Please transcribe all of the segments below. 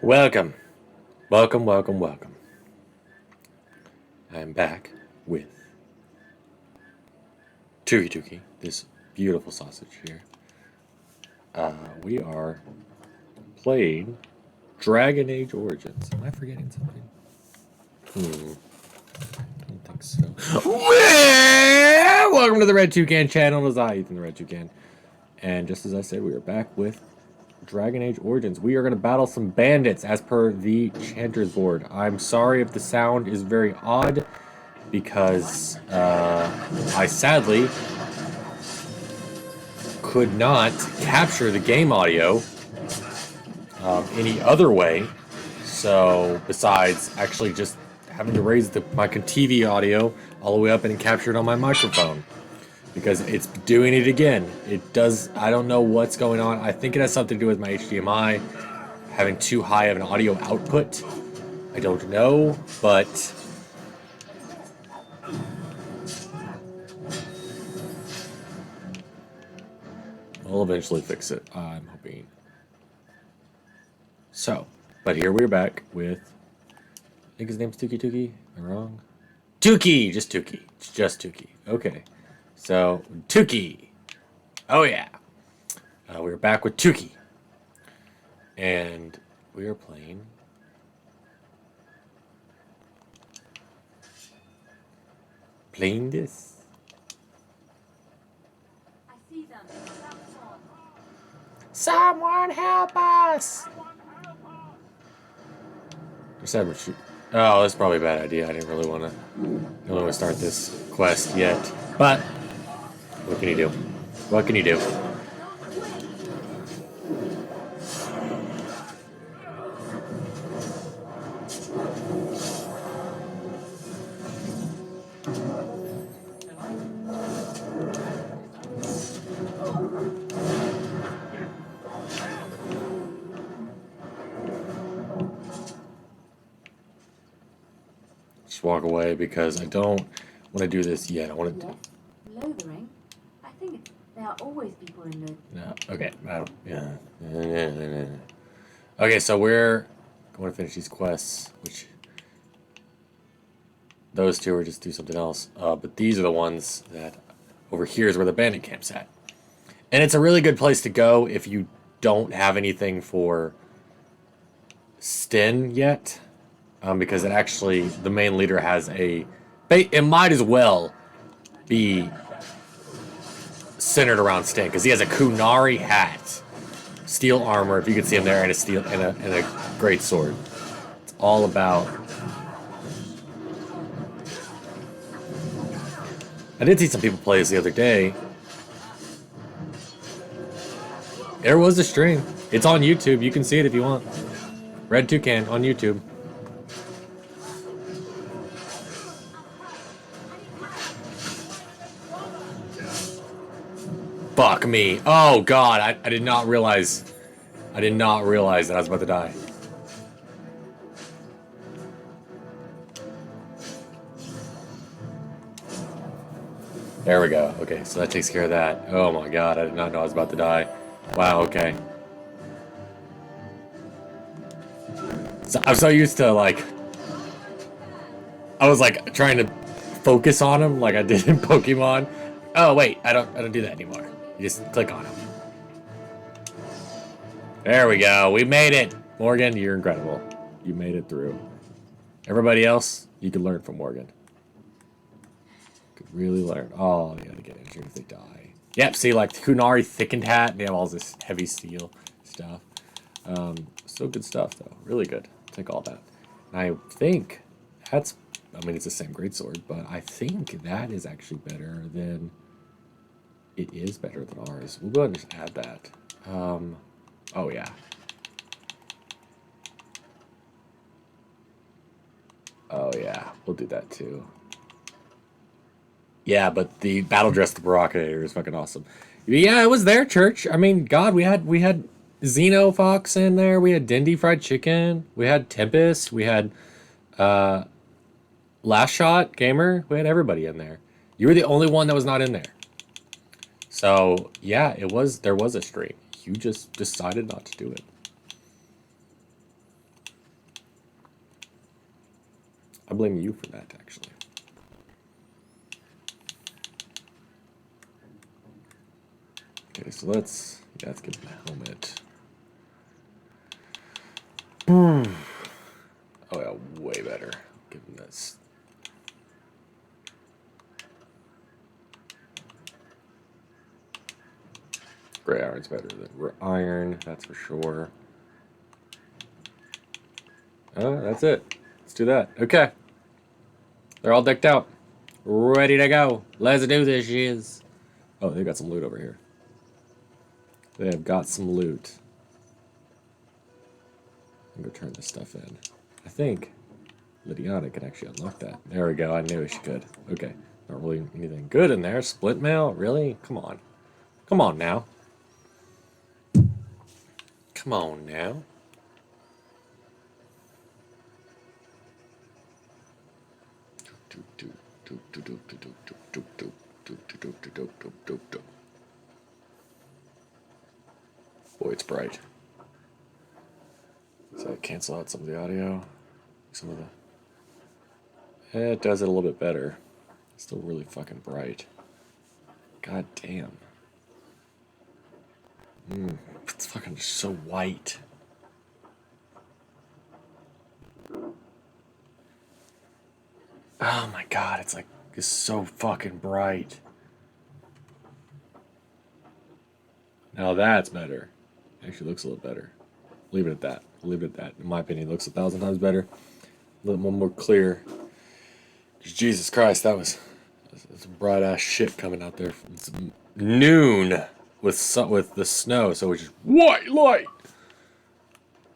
Welcome. Welcome, welcome, welcome. I'm back with Tuki, this beautiful sausage here. We are playing Dragon Age Origins. Am I forgetting something? I don't think so. Welcome to the Red Toucan channel. It is I, Ethan the Red Toucan. And just as I said, we are back with Dragon Age Origins. We are going to battle some bandits as per the Chanter's board. I'm sorry if the sound is very odd because I sadly could not capture the game audio any other way. So besides actually just having to raise my TV audio all the way up and capture it on my microphone. Because it's doing it again. It does, I don't know what's going on. I think it has something to do with my HDMI having too high of an audio output. I don't know, but I'll eventually fix it, I'm hoping. So, but here we're back with, I think his name's Tuki. Am I wrong? Tuki! Just Tuki. It's just Tuki. Okay. So, Tuki. Oh, yeah. We're back with Tuki. And we are playing this. I see them. Someone help us! Oh, that's probably a bad idea. I didn't really want to start this quest yet. But what can you do? What can you do? Just walk away because I don't want to do this yet. I want to do... Lothering? I think there are always people in Lothering. No, okay. Yeah. Okay, so we're going to finish these quests, which those two are just do something else. But these are the ones that over here is where the Bandit Camp's at. And it's a really good place to go if you don't have anything for Sten yet. Because it actually, the main leader has it might as well be centered around Sten, because he has a Kunari hat, steel armor, if you can see him there, and a great sword. It's all about... I did see some people play this the other day. There was a stream. It's on YouTube. You can see it if you want. Red Toucan on YouTube. Fuck me. Oh god, I did not realize that I was about to die. There we go. Okay, so that takes care of that. Oh my god, I did not know I was about to die. Wow, okay. So, I'm so used to, like... I was, like, trying to focus on him like I did in Pokemon. Oh, wait, I don't do that anymore. You just click on him. There we go. We made it. Morgan, you're incredible. You made it through. Everybody else, you can learn from Morgan. Could really learn. Oh, you gotta get injured if they die. Yep, see, like, the Kunari thickened hat. They have all this heavy steel stuff. Still good stuff, though. Really good. Take all that. And I think that's... I mean, it's the same greatsword, but I think that is actually better than... It is better than ours. We'll go ahead and just add that. Oh, yeah. Oh, yeah. We'll do that, too. Yeah, but the battle dress the Barakator is fucking awesome. Yeah, it was there, Church. I mean, God, we had Xeno Fox in there. We had Dindy Fried Chicken. We had Tempest. We had Last Shot Gamer. We had everybody in there. You were the only one that was not in there. So, yeah, there was a stream. You just decided not to do it. I blame you for that, actually. Okay, so let's give him a helmet. Oh yeah, way better. Give him this. Gray iron's better than iron, that's for sure. Oh, that's it. Let's do that. Okay. They're all decked out. Ready to go. Let's do this, shiz. Oh, they got some loot over here. They have got some loot. I'm gonna turn this stuff in. I think Lydiana can actually unlock that. There we go. I knew she could. Okay. Not really anything good in there. Split mail? Really? Come on. Come on now. Come on now. Boy, it's bright. Does that cancel out some of the audio? Some of the... it does it a little bit better. It's still really fucking bright. God damn. It's fucking so white. Oh my god, it's so fucking bright. Now that's better. Actually looks a little better. Leave it at that. Leave it at that. In my opinion, it looks 1,000 times better. A little more clear. Jesus Christ, that was some bright ass shit coming out there. It's noon with the snow, so it's just white light.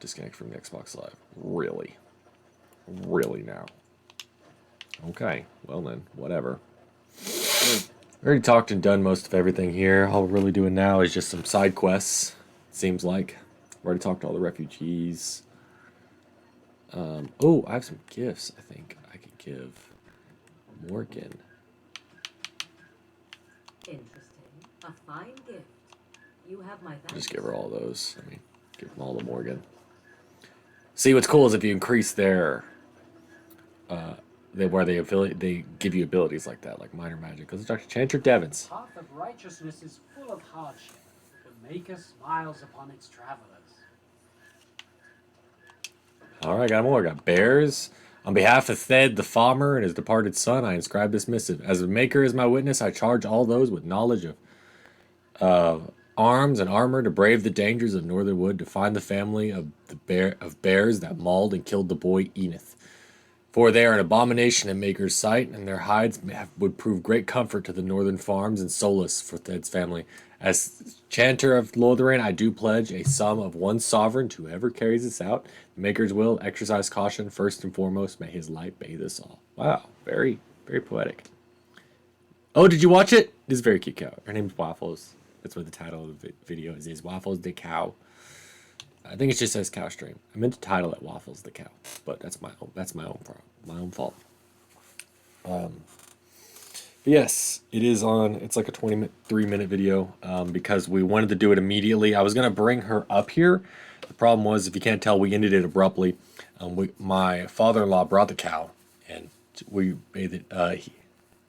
Disconnect from the Xbox Live. Really? Really now? Okay, well then, whatever. I already talked and done most of everything here. All we're really doing now is just some side quests, it seems like. I've already talked to all the refugees. Oh, I have some gifts I think I could give Morgan. Interesting. A fine gift. You have my thanks. Just give her all those. I mean, give them all to Morgan. See, what's cool is if you increase their... they give you abilities like that, like minor magic. Because it's Dr. Chanter Devons. The path of righteousness is full of hardship. The Maker smiles upon its travelers. Alright, got more. Got bears. On behalf of Thed the farmer and his departed son, I inscribe this missive. As the Maker is my witness, I charge all those with knowledge of arms and armor to brave the dangers of Northern Wood, to find the family of bears that mauled and killed the boy Enith. For they are an abomination in Maker's sight, and their hides would prove great comfort to the northern farms and solace for Thed's family. As Chanter of Lothlorien, I do pledge a sum of 1 sovereign to whoever carries this out. The Maker's will exercise caution. First and foremost, may his light bathe us all. Wow, very, very poetic. Oh, did you watch it? This is a very cute cow. Her name's Waffles. That's what the title of the video is Waffles the Cow. I think it just says cow stream. I meant to title it Waffles the Cow, but that's my own problem, my own fault. But yes, it is on. It's like a 23-minute video because we wanted to do it immediately. I was gonna bring her up here. The problem was, if you can't tell, we ended it abruptly. My father-in-law brought the cow, and we bathed it. He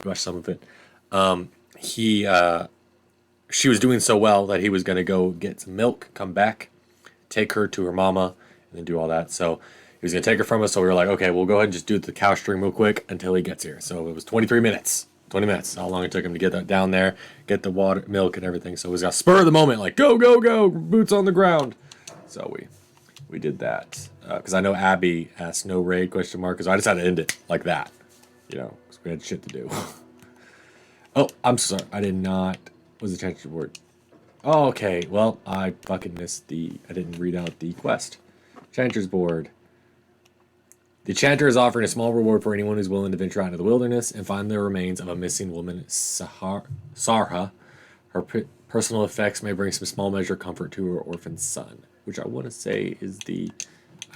watched some of it. She was doing so well that he was gonna go get some milk, come back, take her to her mama, and then do all that. So he was going to take her from us, so we were like, okay, we'll go ahead and just do the cow stream real quick until he gets here. So it was 23 minutes. 20 minutes. How long it took him to get that down there, get the water, milk, and everything. So it was a spur of the moment, like, go, go, go, boots on the ground. So we did that. Because I know Abby asked no raid, question mark, because I just had to end it like that. You know, because we had shit to do. Oh, I'm sorry. I did not. What was the change word? Oh, okay. Well, I fucking missed I didn't read out the quest. Chanter's board. The Chanter is offering a small reward for anyone who's willing to venture out into the wilderness and find the remains of a missing woman, Sarha. Her personal effects may bring some small measure of comfort to her orphan son, which I want to say is I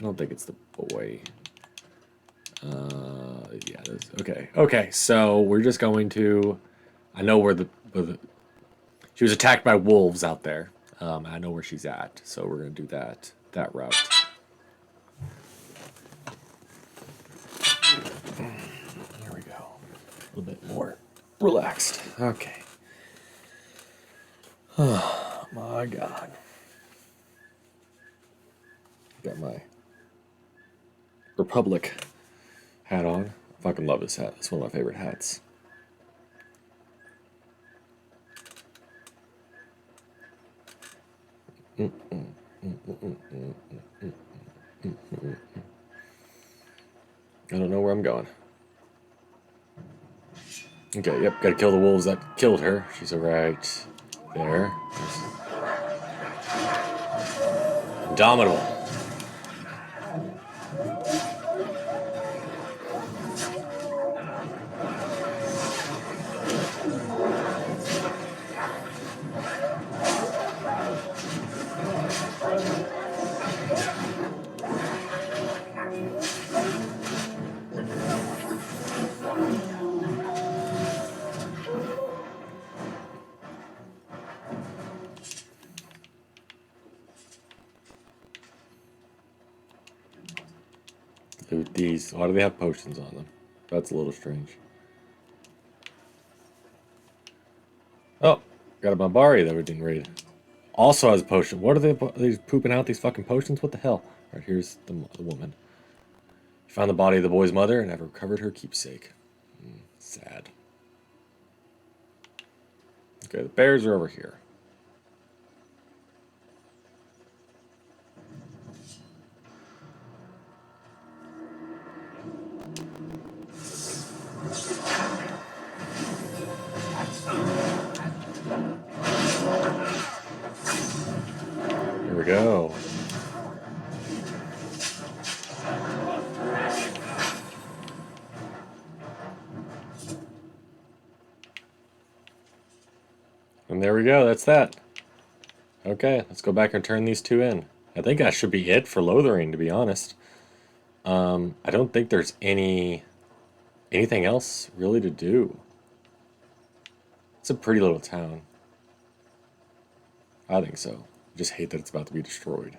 don't think it's the boy. Yeah, it is. Okay. Okay, so we're just going to... I know where she was attacked by wolves out there. I know where she's at, so we're going to do that route. little bit more relaxed. Okay. Oh my God. Got my Republic hat on. I fucking love this hat. It's one of my favorite hats. I don't know where I'm going. Okay, yep, gotta kill the wolves that killed her. She's right there. Indomitable. Loot these. Why do they have potions on them? That's a little strange. Oh, got a Barbari that we didn't read. Also has a potion. What are they pooping out these fucking potions? What the hell? Alright, here's the woman. She found the body of the boy's mother and have recovered her keepsake. Sad. Okay, the bears are over here. Here we go. And there we go, that's that. Okay, let's go back and turn these two in. I think that should be it for Lothering, to be honest. I don't think there's anything else really to do. It's a pretty little town. I think so. I just hate that it's about to be destroyed.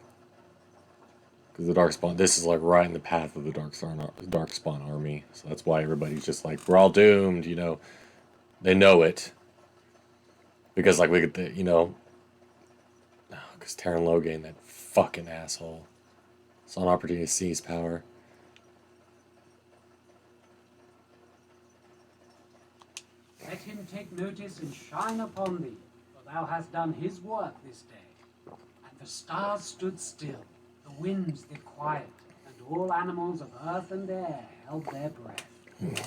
Because the Darkspawn, this is like right in the path of the Darkspawn army. So that's why everybody's just like, we're all doomed, you know. They know it. Because like we get the, you know, because Terran Logain, that fucking asshole, saw an opportunity to seize power. Let him take notice and shine upon thee, for thou hast done his work this day. And the stars stood still, the winds did quiet, and all animals of earth and air held their breath.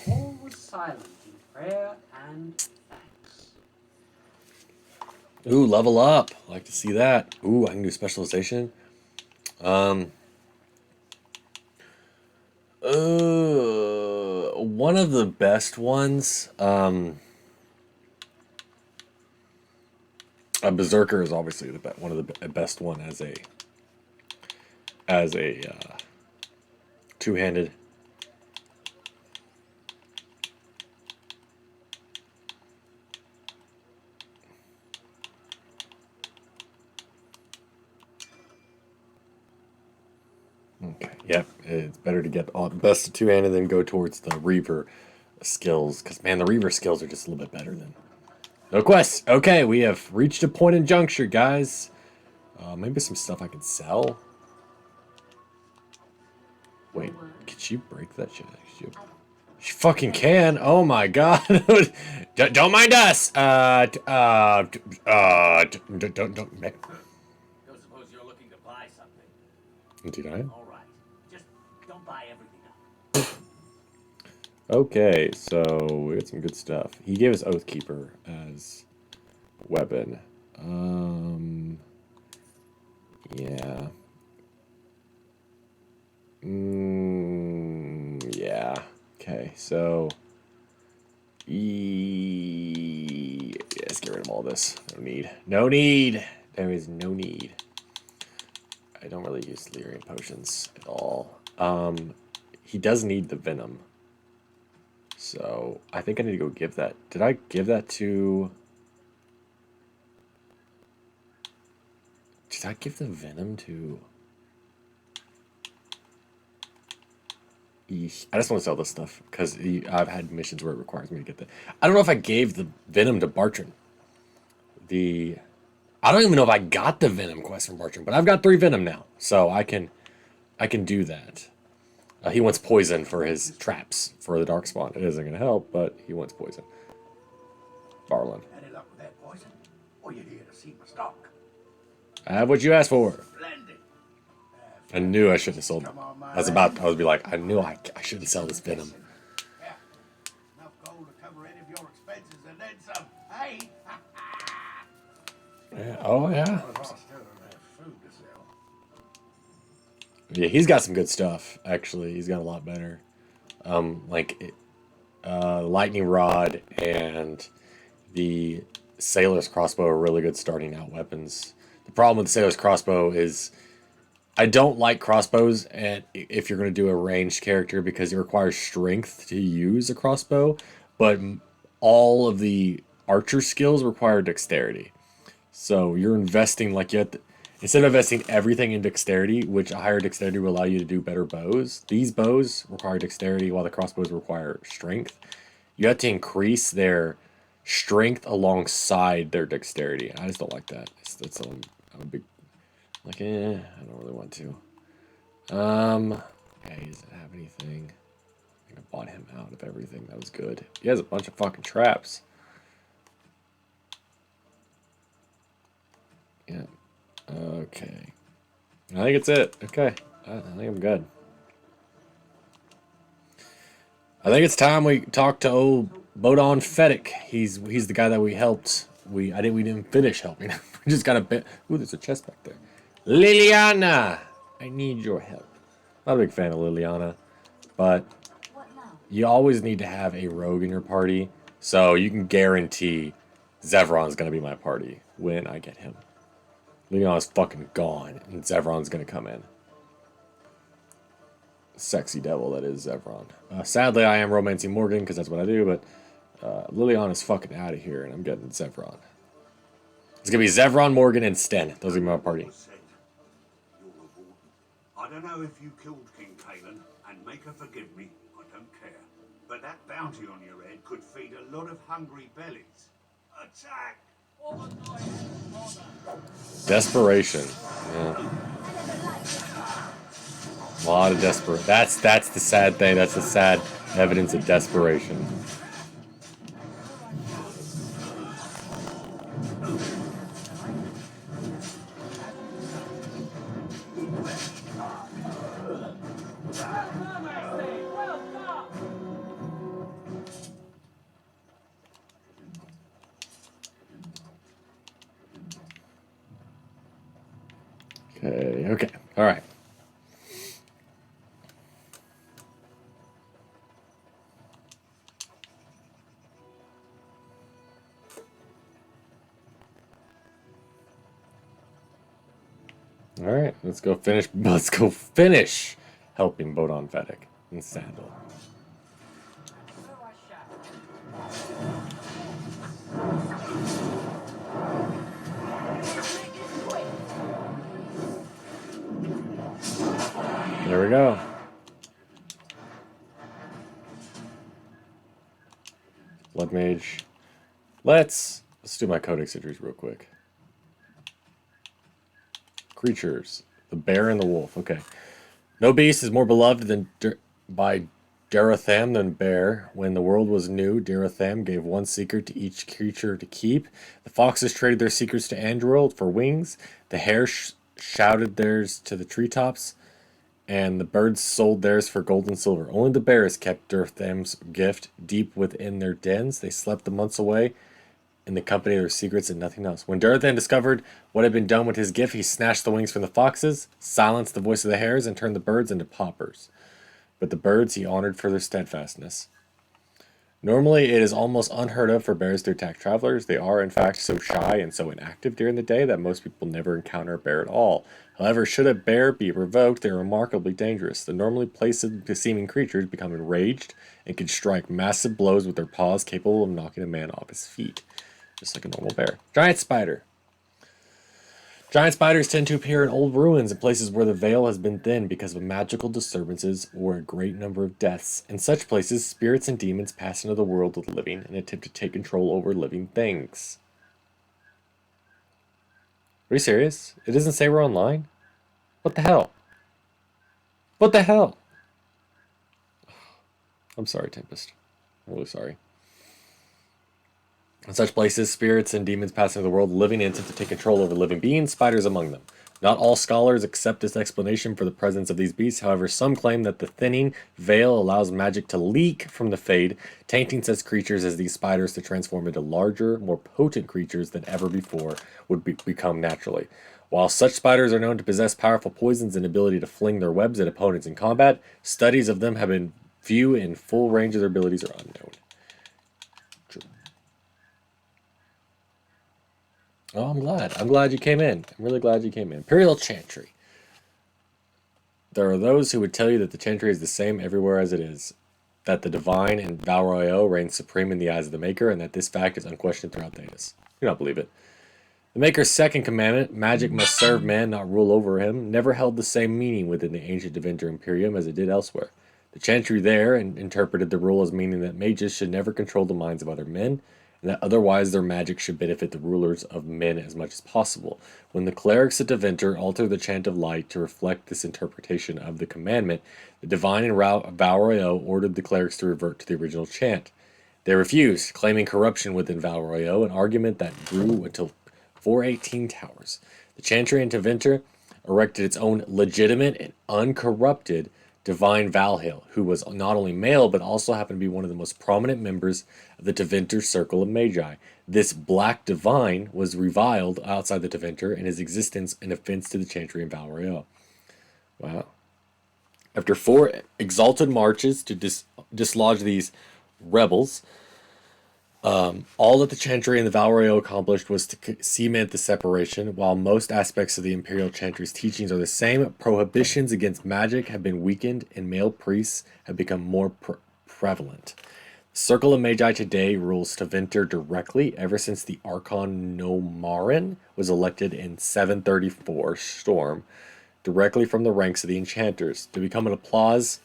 All was silent in prayer and thanks. Ooh, level up. I like to see that. Ooh, I can do specialization. One of the best ones. A Berserker is obviously one of the best one as a two-handed. Okay. Yep. It's better to get all the best of two-handed than go towards the Reaver skills, because man, the Reaver skills are just a little bit better than. No quests. Okay, we have reached a point in juncture, guys. Maybe some stuff I can sell. Wait, can she break that shit? She fucking can. Oh my god. Don't mind us. Don't. Don't suppose you're looking to buy something. Did I? All right. Just don't buy everything up. Okay, so we got some good stuff. He gave us Oathkeeper as a weapon. Yeah. Yeah. Okay, so let's get rid of all this. No need. No need. There is no need. I don't really use Lyrian potions at all. He does need the venom. So I think I need to go give that. Did I give that to? Did I give the venom to? Yeesh. I just want to sell this stuff because I've had missions where it requires me to get that. I don't know if I gave the venom to Bartran. I don't even know if I got the venom quest from Bartran, but I've got 3 venom now, so I can do that. He wants poison for his traps for the darkspawn. It isn't going to help, but he wants poison. Barlin. Any luck with that poison? Or you here to see my stock? I have what you asked for. Splendid. I knew I shouldn't have sold it. Come on, my I was be like, I knew I shouldn't sell this venom. Yeah. Enough gold to cover any of your expenses and then some. Hey! Yeah. Oh, yeah. Still don't have food to sell. Yeah, he's got some good stuff, actually. He's got a lot better. Lightning Rod and the Sailor's Crossbow are really good starting out weapons. The problem with the Sailor's Crossbow is I don't like crossbows if you're going to do a ranged character because it requires strength to use a crossbow, but all of the archer skills require dexterity. So you're investing instead of investing everything in dexterity, which a higher dexterity will allow you to do better bows. These bows require dexterity while the crossbows require strength. You have to increase their strength alongside their dexterity. I just don't like that. I'm a big I don't really want to. Okay, does it have anything? I think I bought him out of everything. That was good. He has a bunch of fucking traps. Yeah. Okay. I think it's it. Okay. I think I'm good. I think it's time we talk to old Bodon Fedek. He's the guy that we helped. We didn't finish helping him. We just got a bit. Ooh, there's a chest back there. Liliana, I need your help. Not a big fan of Liliana, but you always need to have a rogue in your party, so you can guarantee Zevron's gonna be my party when I get him. Liliana's fucking gone, and Zevron's gonna come in. Sexy devil that is Zevron. Sadly, I am romancing Morgan because that's what I do, but Liliana's fucking out of here, and I'm getting Zevron. It's gonna be Zevron, Morgan, and Sten. Those are my party. I don't know if you killed King Kalan, and make her forgive me, I don't care. But that bounty on your head could feed a lot of hungry bellies. Attack! Desperation. Yeah. A lot of desperate. That's the sad thing. That's the sad evidence of desperation. Okay. All right. All right, let's go finish helping Bodon Fedek and Sandal. There we go. Blood Mage. Let's do my Codex entries real quick. Creatures. The bear and the wolf. Okay. No beast is more beloved by Daratham than bear. When the world was new, Daratham gave one secret to each creature to keep. The foxes traded their secrets to Android for wings. The hares shouted theirs to the treetops. And the birds sold theirs for gold and silver. Only the bears kept Daratham's gift deep within their dens. They slept the months away in the company of their secrets and nothing else. When Daratham discovered what had been done with his gift, he snatched the wings from the foxes, silenced the voice of the hares, and turned the birds into paupers. But the birds he honored for their steadfastness. Normally, it is almost unheard of for bears to attack travelers. They are, in fact, so shy and so inactive during the day that most people never encounter a bear at all. However, should a bear be provoked, they are remarkably dangerous. The normally placid-seeming creatures become enraged and can strike massive blows with their paws capable of knocking a man off his feet. Just like a normal bear. Giant spider. Giant spiders tend to appear in old ruins and places where the veil has been thinned because of magical disturbances or a great number of deaths. In such places, spirits and demons pass into the world of the living and attempt to take control over living things. Are you serious? It doesn't say we're online? What the hell? What the hell? I'm sorry, Tempest. I'm really sorry. In such places, spirits and demons pass into the world, living and attempt to take control over living beings, spiders among them. Not all scholars accept this explanation for the presence of these beasts. However, some claim that the thinning veil allows magic to leak from the Fade, tainting such creatures as these spiders to transform into larger, more potent creatures than ever before would become naturally. While such spiders are known to possess powerful poisons and ability to fling their webs at opponents in combat, studies of them have been few and full range of their abilities are unknown. Oh, I'm glad. I'm glad you came in. I'm really glad you came in. Imperial Chantry. There are those who would tell you that the Chantry is the same everywhere as it is, that the Divine and Val Royeaux reign supreme in the eyes of the Maker, and that this fact is unquestioned throughout Thertas. Do not believe it. The Maker's second commandment, magic must serve man, not rule over him, never held the same meaning within the ancient Deventer Imperium as it did elsewhere. The Chantry there interpreted the rule as meaning that mages should never control the minds of other men, and that otherwise their magic should benefit the rulers of men as much as possible. When the clerics of Deventer altered the chant of light to reflect this interpretation of the commandment, the Divine and Val Royeaux ordered the clerics to revert to the original chant. They refused, claiming corruption within Val Royeaux, an argument that grew until 418 towers. The Chantry in Deventer erected its own legitimate and uncorrupted Divine Valhall, who was not only male, but also happened to be one of the most prominent members of the Deventer Circle of Magi. This black divine was reviled outside the Deventer, and his existence an offense to the Chantry and Val Royeaux. Wow. After 4 exalted marches to dislodge these rebels, all that the Chantry and the Val Royeaux accomplished was to cement the separation. While most aspects of the Imperial Chantry's teachings are the same, prohibitions against magic have been weakened and male priests have become more prevalent. The Circle of Magi today rules Deventer directly ever since the Archon Nomarin was elected in 734 Storm, directly from the ranks of the Enchanters. To become an applause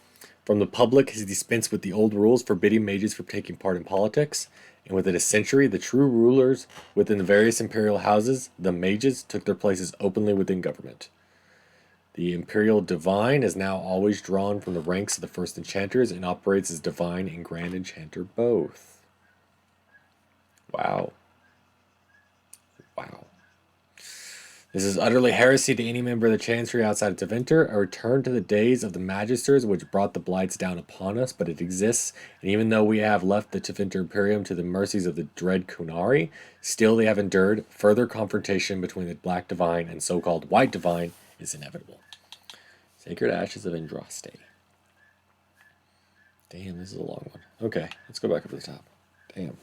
from the public, he dispensed with the old rules forbidding mages from taking part in politics. And within a century, the true rulers within the various imperial houses, the mages, took their places openly within government. The Imperial Divine is now always drawn from the ranks of the First Enchanters and operates as Divine and Grand Enchanter both. Wow. Wow. This is utterly heresy to any member of the Chancery outside of Deventer, a return to the days of the Magisters which brought the blights down upon us, but it exists, and even though we have left the Deventer Imperium to the mercies of the dread Kunari, still they have endured. Further confrontation between the Black Divine and so-called White Divine is inevitable. Sacred Ashes of Andraste. Damn, this is a long one. Okay, let's go back up to the top. Damn.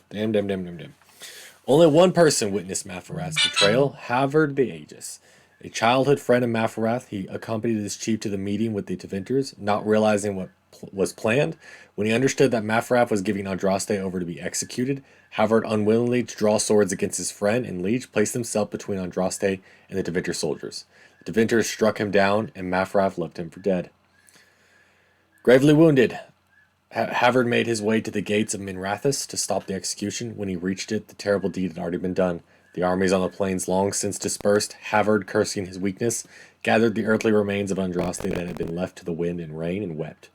Only one person witnessed Mafarath's betrayal, Havard the Aegis. A childhood friend of Mafarath, he accompanied his chief to the meeting with the Deventers, not realizing what was planned. When he understood that Mafarath was giving Andraste over to be executed, Havard, unwillingly to draw swords against his friend and liege, placed himself between Andraste and the Deventer soldiers. The Deventers struck him down, and Mafarath left him for dead. Gravely wounded, Havard made his way to the gates of Minrathous to stop the execution. When he reached it, the terrible deed had already been done. The armies on the plains long since dispersed. Havard, cursing his weakness, gathered the earthly remains of Andraste that had been left to the wind and rain, and wept.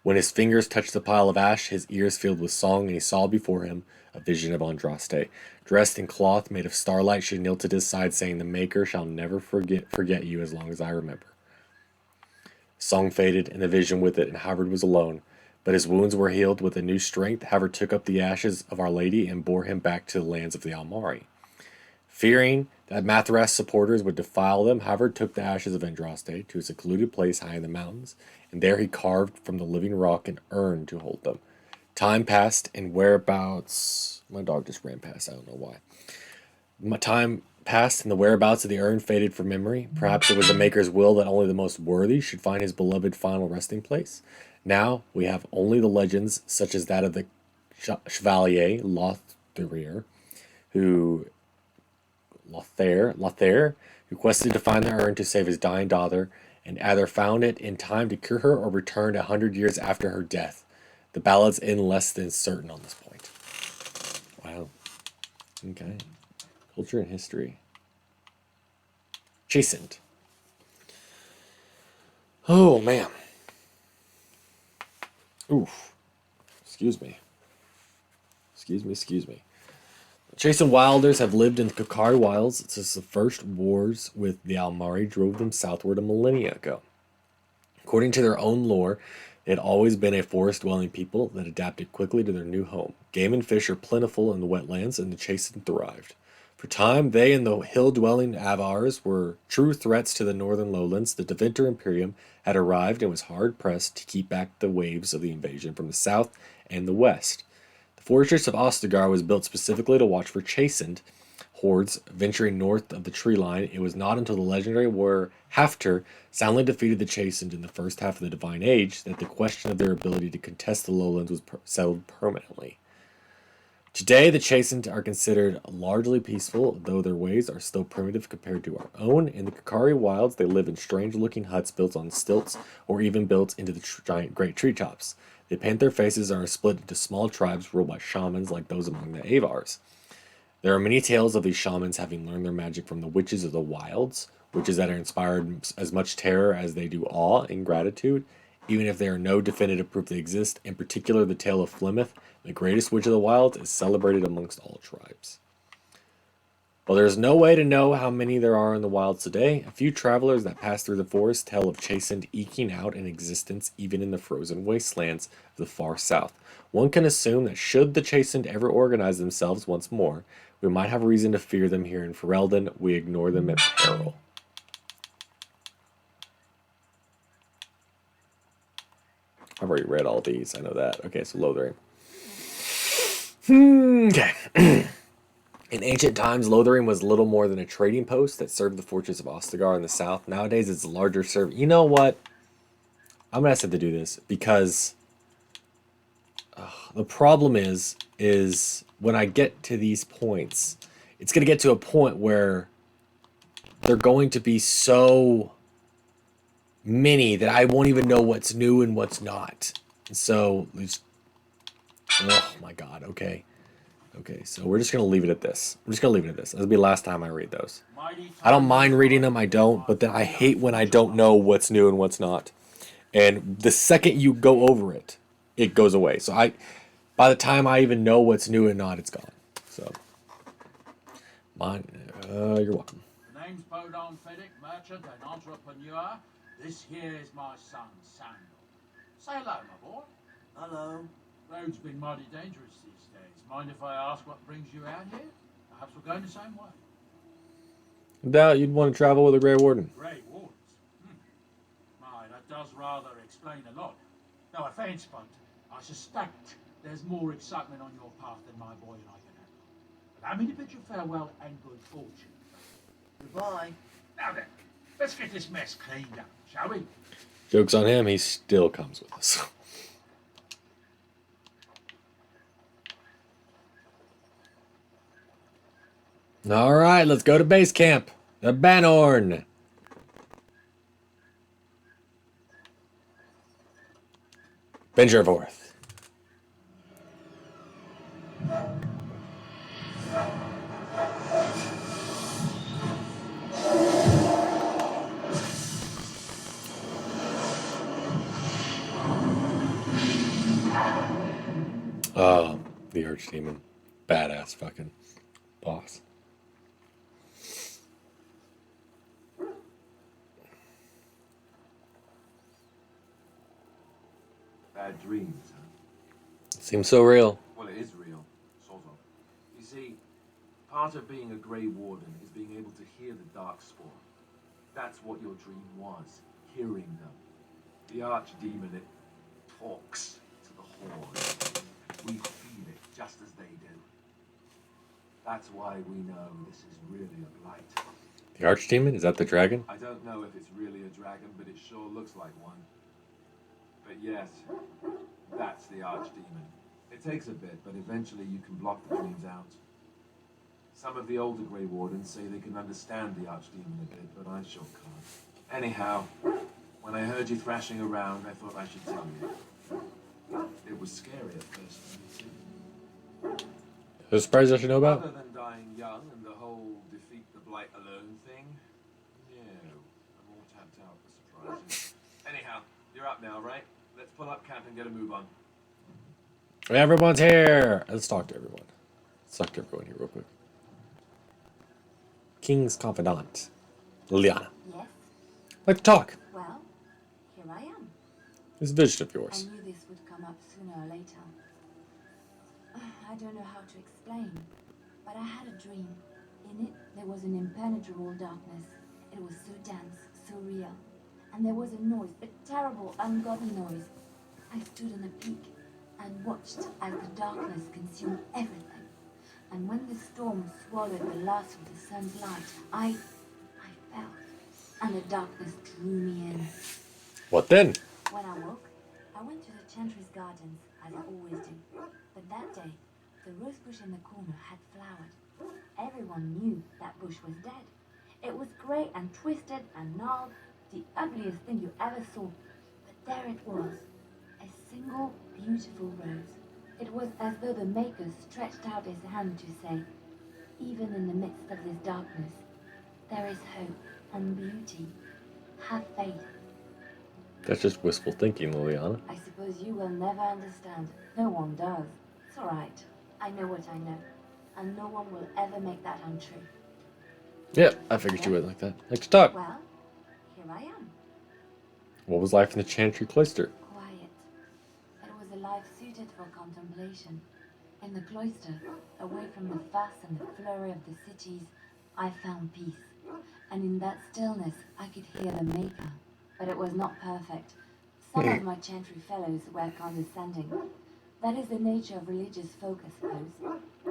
When his fingers touched the pile of ash, his ears filled with song, and he saw before him a vision of Andraste. Dressed in cloth made of starlight, she knelt at his side, saying, "The Maker shall never forget you as long as I remember." The song faded, and the vision with it, and Havard was alone. But his wounds were healed with a new strength. Havard took up the ashes of Our Lady and bore him back to the lands of the Almari. Fearing that Mafarath's supporters would defile them, Havard took the ashes of Andraste to a secluded place high in the mountains, and there he carved from the living rock an urn to hold them. Time passed, and whereabouts... My dog just ran past, I don't know why. Time passed, and the whereabouts of the urn faded from memory. Perhaps it was the Maker's will that only the most worthy should find his beloved final resting place. Now we have only the legends, such as that of the Chevalier Lotharier, who Lothair requested to find the urn to save his dying daughter, and either found it in time to cure her or returned 100 years after her death. The ballad's in less than certain on this point. Wow. Okay. Culture and history. Chastened. Oh, man. Oof. Excuse me. Excuse me. Chastened wilders have lived in the Kakari Wilds since the first wars with the Almari drove them southward a millennia ago. According to their own lore, they had always been a forest-dwelling people that adapted quickly to their new home. Game and fish are plentiful in the wetlands, and the Chastened thrived. For time, they and the hill-dwelling Avars were true threats to the northern lowlands. The Deventer Imperium had arrived and was hard-pressed to keep back the waves of the invasion from the south and the west. The fortress of Ostagar was built specifically to watch for Chastened hordes venturing north of the tree line. It was not until the legendary warrior Hafter soundly defeated the Chastened in the first half of the Divine Age that the question of their ability to contest the lowlands was settled permanently. Today, the Chastened are considered largely peaceful, though their ways are still primitive compared to our own. In the Kakari Wilds, they live in strange-looking huts built on stilts or even built into the giant great treetops. They paint their faces and are split into small tribes ruled by shamans like those among the Avars. There are many tales of these shamans having learned their magic from the witches of the wilds, witches that are inspired as much terror as they do awe and gratitude, even if there are no definitive proof they exist. In particular, the tale of Flemeth, the greatest witch of the wilds, is celebrated amongst all tribes. While there is no way to know how many there are in the wilds today, a few travelers that pass through the forest tell of Chastened eking out an existence even in the frozen wastelands of the far south. One can assume that should the Chastened ever organize themselves once more, we might have reason to fear them here in Ferelden. We ignore them at peril. I've already read all these. I know that. Okay, so Lothering. Okay. In ancient times, Lothering was little more than a trading post that served the fortress of Ostagar in the south. Nowadays, it's a larger serve. You know what? I'm going to have to do this because the problem is when I get to these points, it's going to get to a point where they're going to be so many that I won't even know what's new and what's not. And so, oh my god, okay. Okay, so we're just going to leave it at this. I'm just going to leave it at this. That'll be the last time I read those. I don't mind reading them, I don't, but then I hate when I don't know what's new and what's not. And the second you go over it, it goes away. So by the time I even know what's new and not, it's gone. So, you're welcome. The name's Bodon Feddick, merchant and entrepreneur. This here is my son, Samuel. Say hello, my boy. Hello. Road's been mighty dangerous these days. Mind if I ask what brings you out here? Perhaps we're going the same way. Doubt you'd want to travel with a Grey Warden. Grey Wardens? My, that does rather explain a lot. No offence, but I suspect there's more excitement on your path than my boy and I can handle. Allow me to bid you farewell and good fortune. Goodbye. Now then, let's get this mess cleaned up, shall we? Joke's on him, he still comes with us. Alright, let's go to base camp. The Banorn. Benjervorth. Oh, the Archdemon. Badass fucking boss. Bad dreams, huh? Seems so real. Well, it is real, sort of. You see, part of being a Grey Warden is being able to hear the Darkspawn. That's what your dream was, hearing them. The Archdemon, it talks to the Horde. We feel it just as they do. That's why we know this is really a blight. The Archdemon? Is that the dragon? I don't know if it's really a dragon, but it sure looks like one. But yes, that's the Archdemon. It takes a bit, but eventually you can block the dreams out. Some of the older Grey Wardens say they can understand the Archdemon a bit, but I sure can't. Anyhow, when I heard you thrashing around, I thought I should tell you. It was scary at first. A surprise I should know about? Other than dying young and the whole defeat the blight alone thing, no, I'm all tapped out for surprises. Anyhow, you're up now, right? Let's pull up camp and get a move on. Everyone's here. Let's talk to everyone. Let's talk to everyone here real quick. King's confidant, Liliana. Yes? Like to talk. Well, here I am. This vision of I yours. knew this would come up sooner or later. I don't know how to explain, but I had a dream. In it, there was an impenetrable darkness. It was so dense, so real. And there was a noise, a terrible, ungodly noise. I stood on a peak and watched as the darkness consumed everything. And when the storm swallowed the last of the sun's light, I fell, and the darkness drew me in. What then? When I woke, I went to the Chantry's gardens, as I always do. But that day, the rose bush in the corner had flowered. Everyone knew that bush was dead. It was grey and twisted and gnarled, the ugliest thing you ever saw. But there it was, a single beautiful rose. It was as though the Maker stretched out his hand to say, even in the midst of this darkness, there is hope and beauty. Have faith. That's just wistful thinking, Liliana. I suppose you will never understand. No one does. It's all right. I know what I know. And no one will ever make that untrue. Yeah, I figured you would like that. Like to talk. Well, here I am. What was life in the Chantry Cloister? Quiet. It was a life suited for contemplation. In the cloister, away from the fuss and the flurry of the cities, I found peace. And in that stillness, I could hear the Maker. But it was not perfect. Some of my Chantry fellows were condescending. That is the nature of religious folk, I suppose.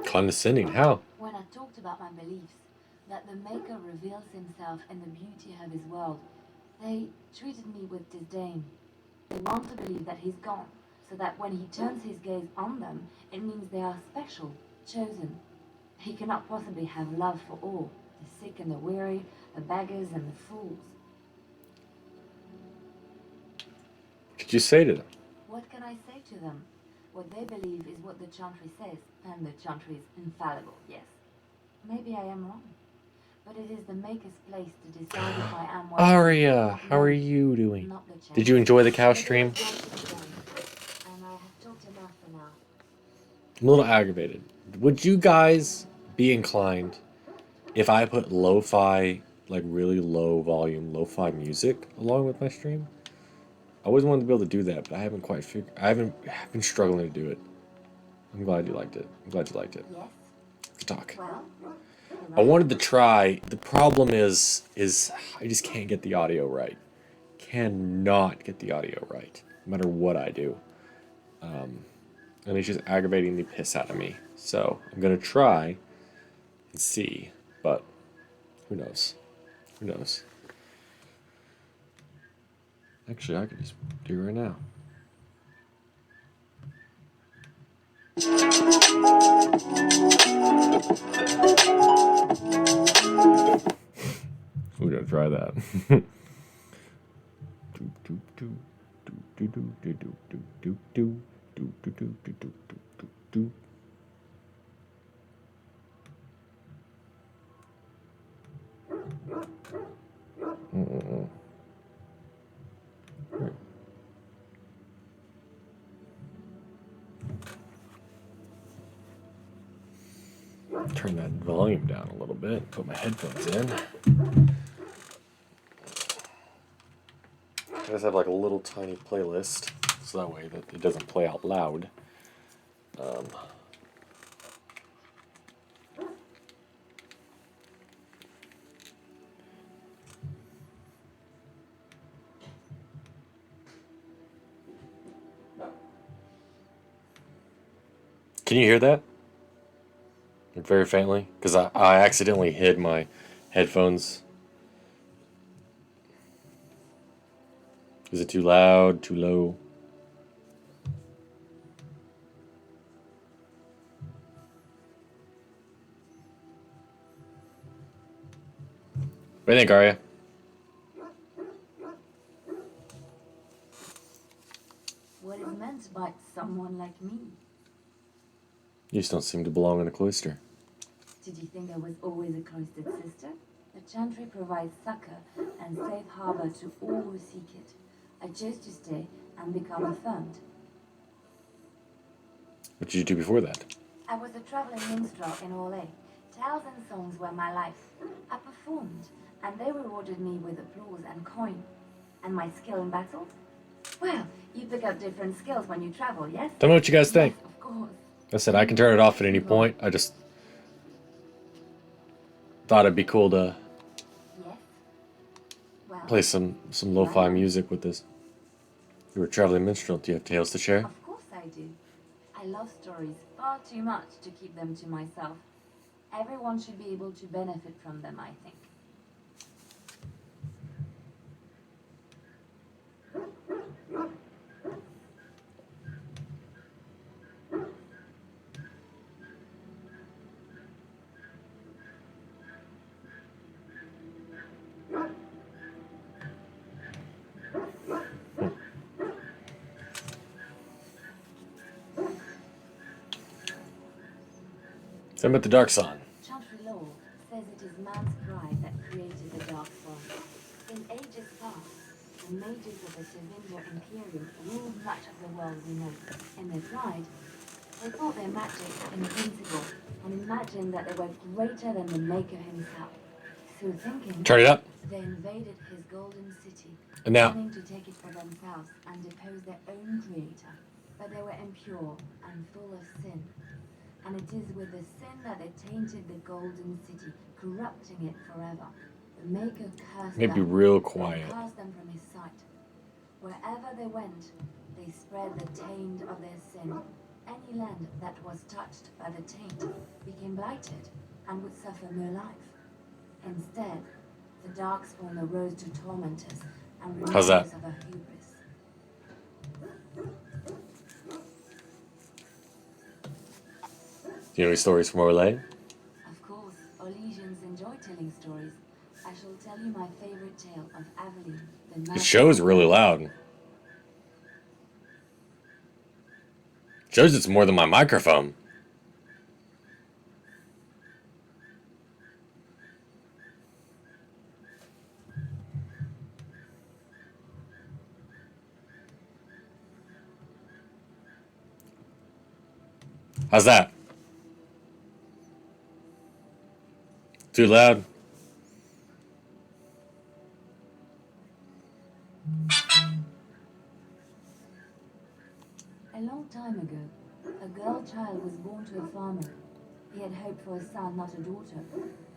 Condescending, how? When I talked about my beliefs, that the Maker reveals himself in the beauty of his world, they treated me with disdain. They want to believe that he's gone, so that when he turns his gaze on them, it means they are special, chosen. He cannot possibly have love for all, the sick and the weary, the beggars and the fools. What did you say to them? What can I say to them? What they believe is what the Chantry says, and the Chantry is infallible, yes. Maybe I am wrong, but it is the Maker's place to decide if I am what Aria, how are you doing? not the Chantry. Did you enjoy the cow stream? And I have talked enough for now. I'm a little aggravated. Would you guys be inclined if I put lo-fi, like really low volume, lo-fi music along with my stream? I always wanted to be able to do that, but I haven't quite figured. I've been struggling to do it. I'm glad you liked it. I'm glad you liked it. Yes? Good talk. Well, I wanted to try. The problem is I just can't get the audio right. Cannot get the audio right, no matter what I do. And it's just aggravating the piss out of me. So I'm gonna try and see, but who knows? Who knows? Actually, I could just do it right now. We're gonna try that. Turn that volume down a little bit. Put my headphones in. I just have like a little tiny playlist, so that way that it doesn't play out loud. Can you hear that? Like very faintly? Because I accidentally hid my headphones. Is it too loud? Too low? do you think, Arya? What is meant by someone like me? You just don't seem to belong in a cloister. Did you think I was always a cloistered sister? The chantry provides succor and safe harbor to all who seek it. I chose to stay and become affirmed. What did you do before that? I was a traveling minstrel in Orlais. Tales and songs were my life. I performed, and they rewarded me with applause and coin. And my skill in battle? Well, you pick up different skills when you travel, yes? Tell me what you guys think. Yes, of course. I said I can turn it off at any point. I just thought it'd be cool to Yes. Well, play some lo-fi music with this. You were a traveling minstrel. Do you have tales to share? of course I do. I love stories far too much to keep them to myself. Everyone should be able to benefit from them, I think. Same with the Dark Sun. Chantry law says it is man's pride that created the dark form. In ages past, the mages of the Tevinter Imperium ruled much of the world we know. In their pride, they thought their magic invincible and imagined that they were greater than the Maker himself. So thinking, Turn it up. they invaded his golden city, And now. planning to take it for themselves and depose their own creator. But they were impure and full of sin. And it is with the sin that they tainted the golden city, corrupting it forever. The Maker cursed Maybe them, real and quiet. cast them from his sight. Wherever they went, they spread the taint of their sin. Any land that was touched by the taint became blighted and would suffer no life. Instead, the Darkspawn arose to torment us and remind How's that? us of our hubris. Do you know any stories from Orlais? Of course, Orlesians enjoy telling stories. I shall tell you my favorite tale of Aveline, the The show's really loud. Shows it's more than my microphone. How's that? Too loud? A long time ago, a girl child was born to a farmer. He had hoped for a son, not a daughter,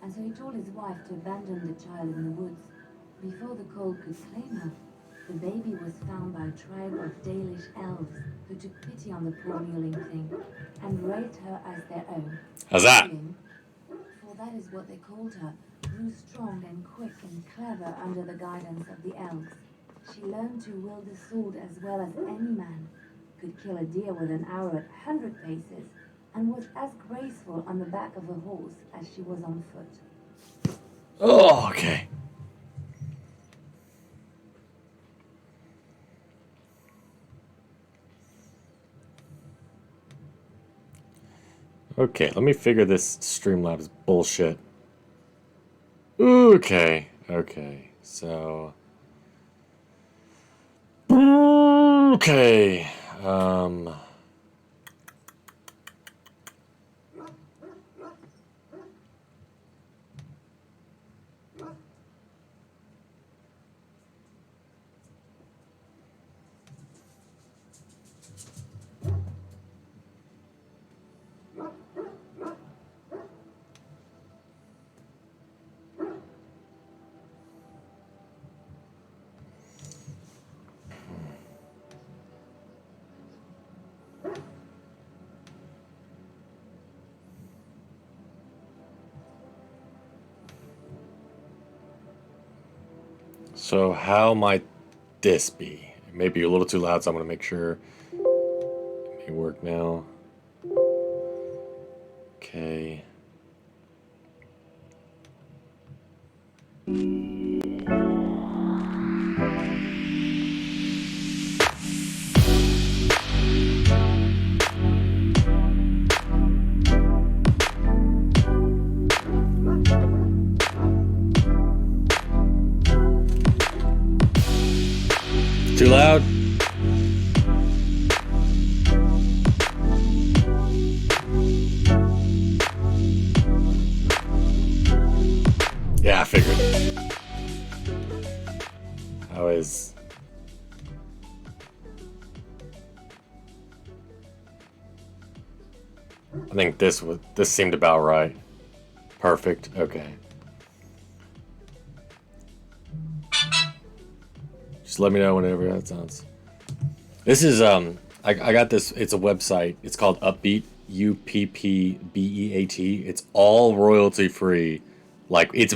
and so he told his wife to abandon the child in the woods. Before the cold could claim her, the baby was found by a tribe of Dalish elves who took pity on the poor mewling thing and raised her as their own. How's that? Aveline, for that is what they called her, grew strong and quick and clever under the guidance of the elves. She learned to wield the sword as well as any man, could kill a deer with an arrow at 100 paces, and was as graceful on the back of a horse as she was on foot. Oh, okay. Okay, let me figure this Streamlabs bullshit. Okay, so... Okay, so how might this be? It may be a little too loud, so I'm going to make sure it may work now. Okay. Too loud? Yeah, I figured. How is... I think this seemed about right. Perfect. Okay. Just let me know whenever that sounds. This is I got this. It's a website. It's called Upbeat, UPPBEAT. It's all royalty free. Like it's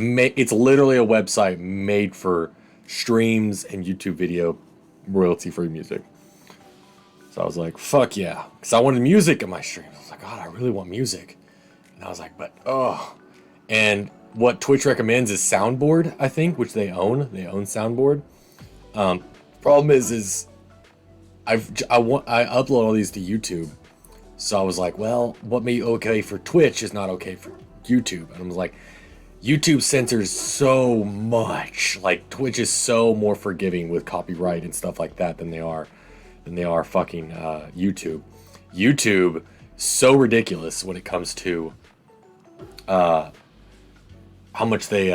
literally a website made for streams and YouTube video royalty free music. So I was like, fuck yeah, because I wanted music in my stream. I was like, God, I really want music. And I was like, but oh. And what Twitch recommends is Soundboard, I think, which they own. They own Soundboard. Problem is I upload all these to YouTube, so I was like, well, what may be okay for Twitch is not okay for YouTube, and I was like, YouTube censors so much. Like Twitch is so more forgiving with copyright and stuff like that than they are fucking YouTube. YouTube so ridiculous when it comes to how much they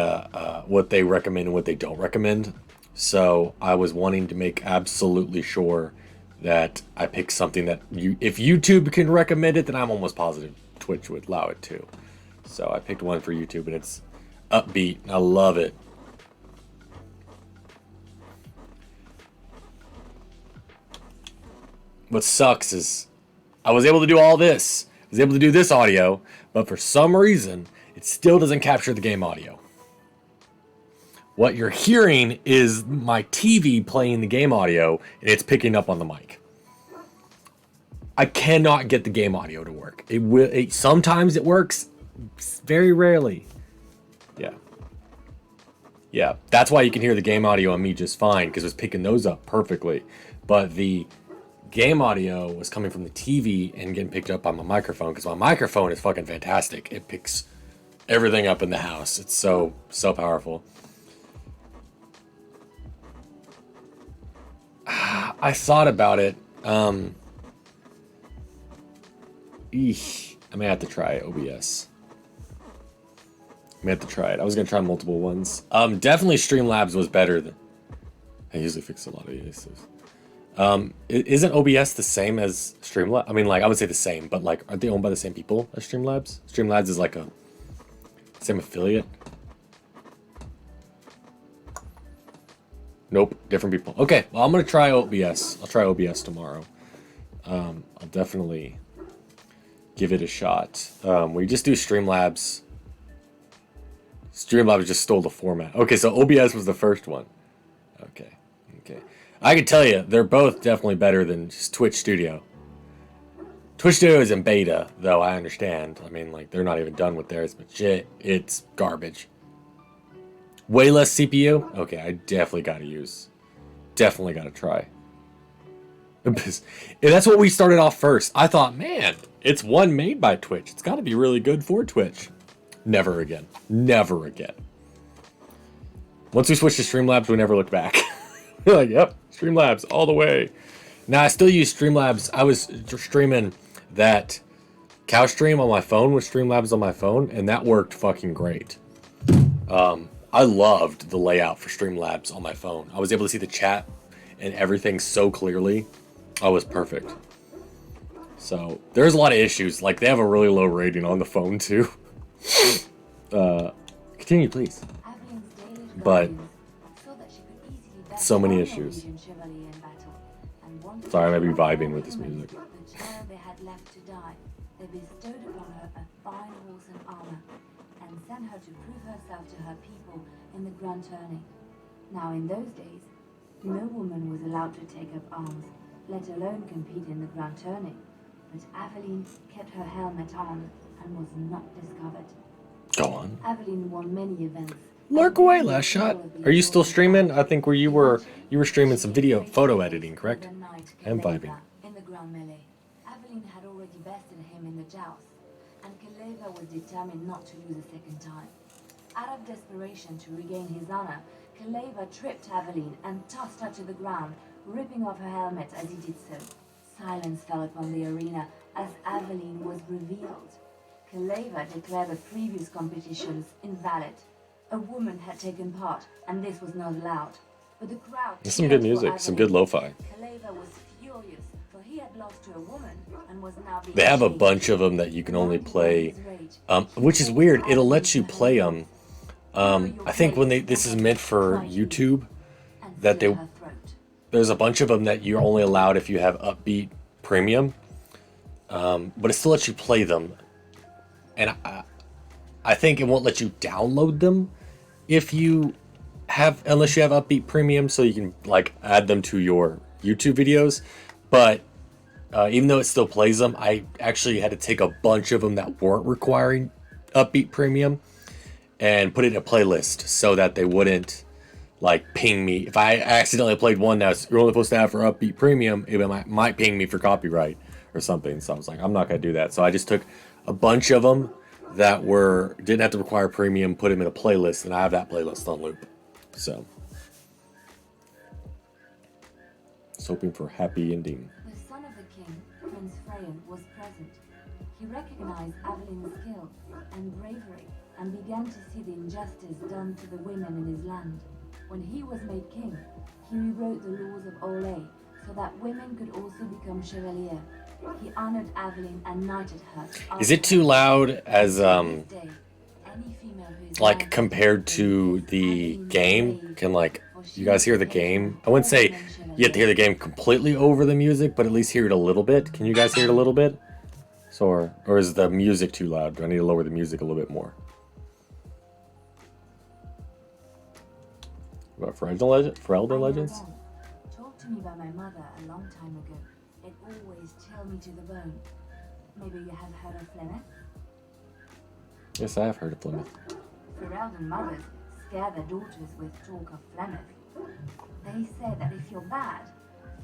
what they recommend and what they don't recommend. So I was wanting to make absolutely sure that I picked something that if YouTube can recommend it, then I'm almost positive Twitch would allow it too. So I picked one for YouTube, and it's Upbeat. I love it. What sucks is I was able to do all this. I was able to do this audio, but for some reason, it still doesn't capture the game audio. What you're hearing is my TV playing the game audio, and it's picking up on the mic. I cannot get the game audio to work. Sometimes it works, very rarely. Yeah, that's why you can hear the game audio on me just fine, because it's picking those up perfectly. But the game audio was coming from the TV and getting picked up by my microphone, because my microphone is fucking fantastic. It picks everything up in the house. It's so powerful. I thought about it. I may have to try OBS. I may have to try it. I was gonna try multiple ones. Definitely Streamlabs was better than. I usually fix a lot of these. Isn't OBS the same as Streamlabs? I mean, like I would say the same, but like, aren't they owned by the same people as Streamlabs? Streamlabs is like a same affiliate. Nope, different people. Okay, well, I'm gonna try OBS. I'll try OBS tomorrow. I'll definitely give it a shot. We just do Streamlabs. Streamlabs just stole the format. Okay, so OBS was the first one. Okay. I can tell you, they're both definitely better than just Twitch Studio. Twitch Studio is in beta, though, I understand. I mean, like, they're not even done with theirs, but shit, it's garbage. Way less CPU? Okay, I definitely gotta try. That's what we started off first. I thought, man, it's one made by Twitch. It's gotta be really good for Twitch. Never again. Never again. Once we switched to Streamlabs, we never looked back. We're like, yep, Streamlabs all the way. Now, I still use Streamlabs. I was streaming that cow stream on my phone with Streamlabs on my phone, and that worked fucking great. I loved the layout for Streamlabs on my phone. I was able to see the chat and everything so clearly. I was perfect. So, there's a lot of issues. Like, they have a really low rating on the phone, too. Continue, please. But so many issues. Sorry, I may be vibing with this music. The child they had left to die, they bestowed upon her a fine horse and armor, and sent her to prove herself to her people in the grand tourney. Now, in those days, no woman was allowed to take up arms, let alone compete in the grand tourney. But Aveline kept her helmet on and was not discovered. Go on. Aveline won many events, Lurk away, last shot. Are you still streaming? I think you were streaming some photo editing, correct? And vibing. In the ground melee, Aveline had already bested him in the joust, and Kaleva was determined not to lose a second time. Out of desperation to regain his honor, Kaleva tripped Aveline and tossed her to the ground, ripping off her helmet as he did so. Silence fell upon the arena as Aveline was revealed. Kaleva declared the previous competitions invalid. A woman had taken part, and this was not allowed. But the crowd There's some good cheered for music, some good Aveline. lo-fi. Kaleva was furious, for he had lost to a woman and was now being They have a shamed. bunch of them that you can only play, which is weird. It'll let you play them. I think when this is meant for YouTube, that there's a bunch of them that you're only allowed if you have Upbeat Premium, but it still lets you play them. And I think it won't let you download them if you have, unless you have Upbeat Premium, so you can like add them to your YouTube videos. But even though it still plays them, I actually had to take a bunch of them that weren't requiring Upbeat Premium and put it in a playlist so that they wouldn't like ping me. If I accidentally played one that's you're only supposed to have for Upbeat Premium, it might ping me for copyright or something. So I was like, I'm not gonna do that. So I just took a bunch of them that didn't have to require premium, put them in a playlist, and I have that playlist on loop. So just hoping for a happy ending. The son of the king, Prince Freya, was present. He recognized Aveline's skill and bravery and began to see the injustice done to the women in his land. When he was made king, he rewrote the laws of Olay so that women could also become chevalier. He honored Aveline and knighted her. Is it too loud as Any female who is like married compared to the game? Can like you guys hear the game? I wouldn't say you have to hear the game completely over the music, but at least hear it a little bit. Can you guys hear it a little bit? So or is the music too loud? Do I need to lower the music a little bit more? What, for Elder Legends? Talk to me about my mother a long time ago. It always chilled me to the bone. Maybe you have heard of Flemeth? Yes, I have heard of Plymouth. Ferelden mothers scare their daughters with talk of Flemeth. They say that if you're bad,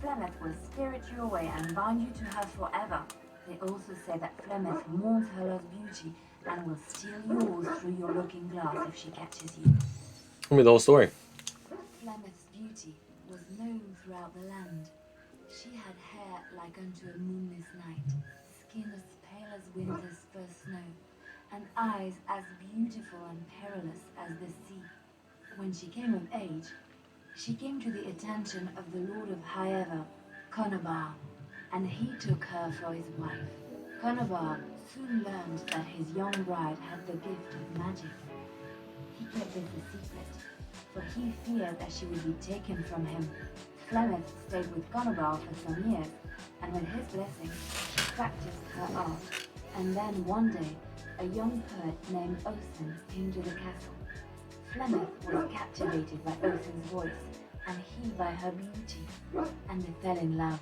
Flemeth will spirit you away and bind you to her forever. They also say that Flemeth mourns her lost beauty and will steal yours through your looking glass if she catches you. Tell me the whole story. Flemeth's beauty was known throughout the land. She had hair like unto a moonless night, skin as pale as winter's first snow, and eyes as beautiful and perilous as the sea. When she came of age, she came to the attention of the Lord of Highever, Conobar, and he took her for his wife. Conobar soon learned that his young bride had the gift of magic. He kept this a secret, for he feared that she would be taken from him. Flemeth stayed with Conobar for some years, and with his blessing, she practiced her art. And then one day, a young poet named Osen came to the castle. Flemeth was captivated by Osen's voice, and he by her beauty, and they fell in love.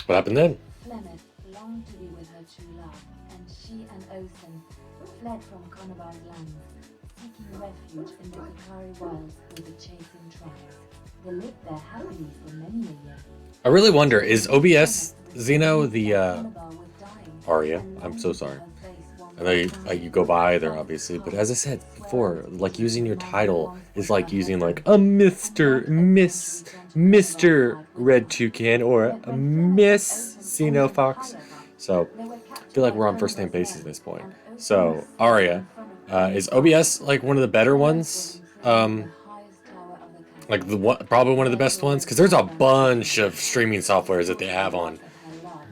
What happened then? Flemeth longed to be with her true love, and she and Osen fled from Conobar's lands, seeking refuge in the Bakari wilds with the chasing tribes. They lived there happily for many a year. I really wonder, is OBS Xeno the Aria? I'm so sorry. I know you go by there obviously, but as I said before, like using your title is like using like a Mr. Red Toucan or a Miss Xeno Fox. So I feel like we're on first name basis at this point. So Aria, is OBS like one of the better ones? Like probably one of the best ones, because there's a bunch of streaming softwares that they have on,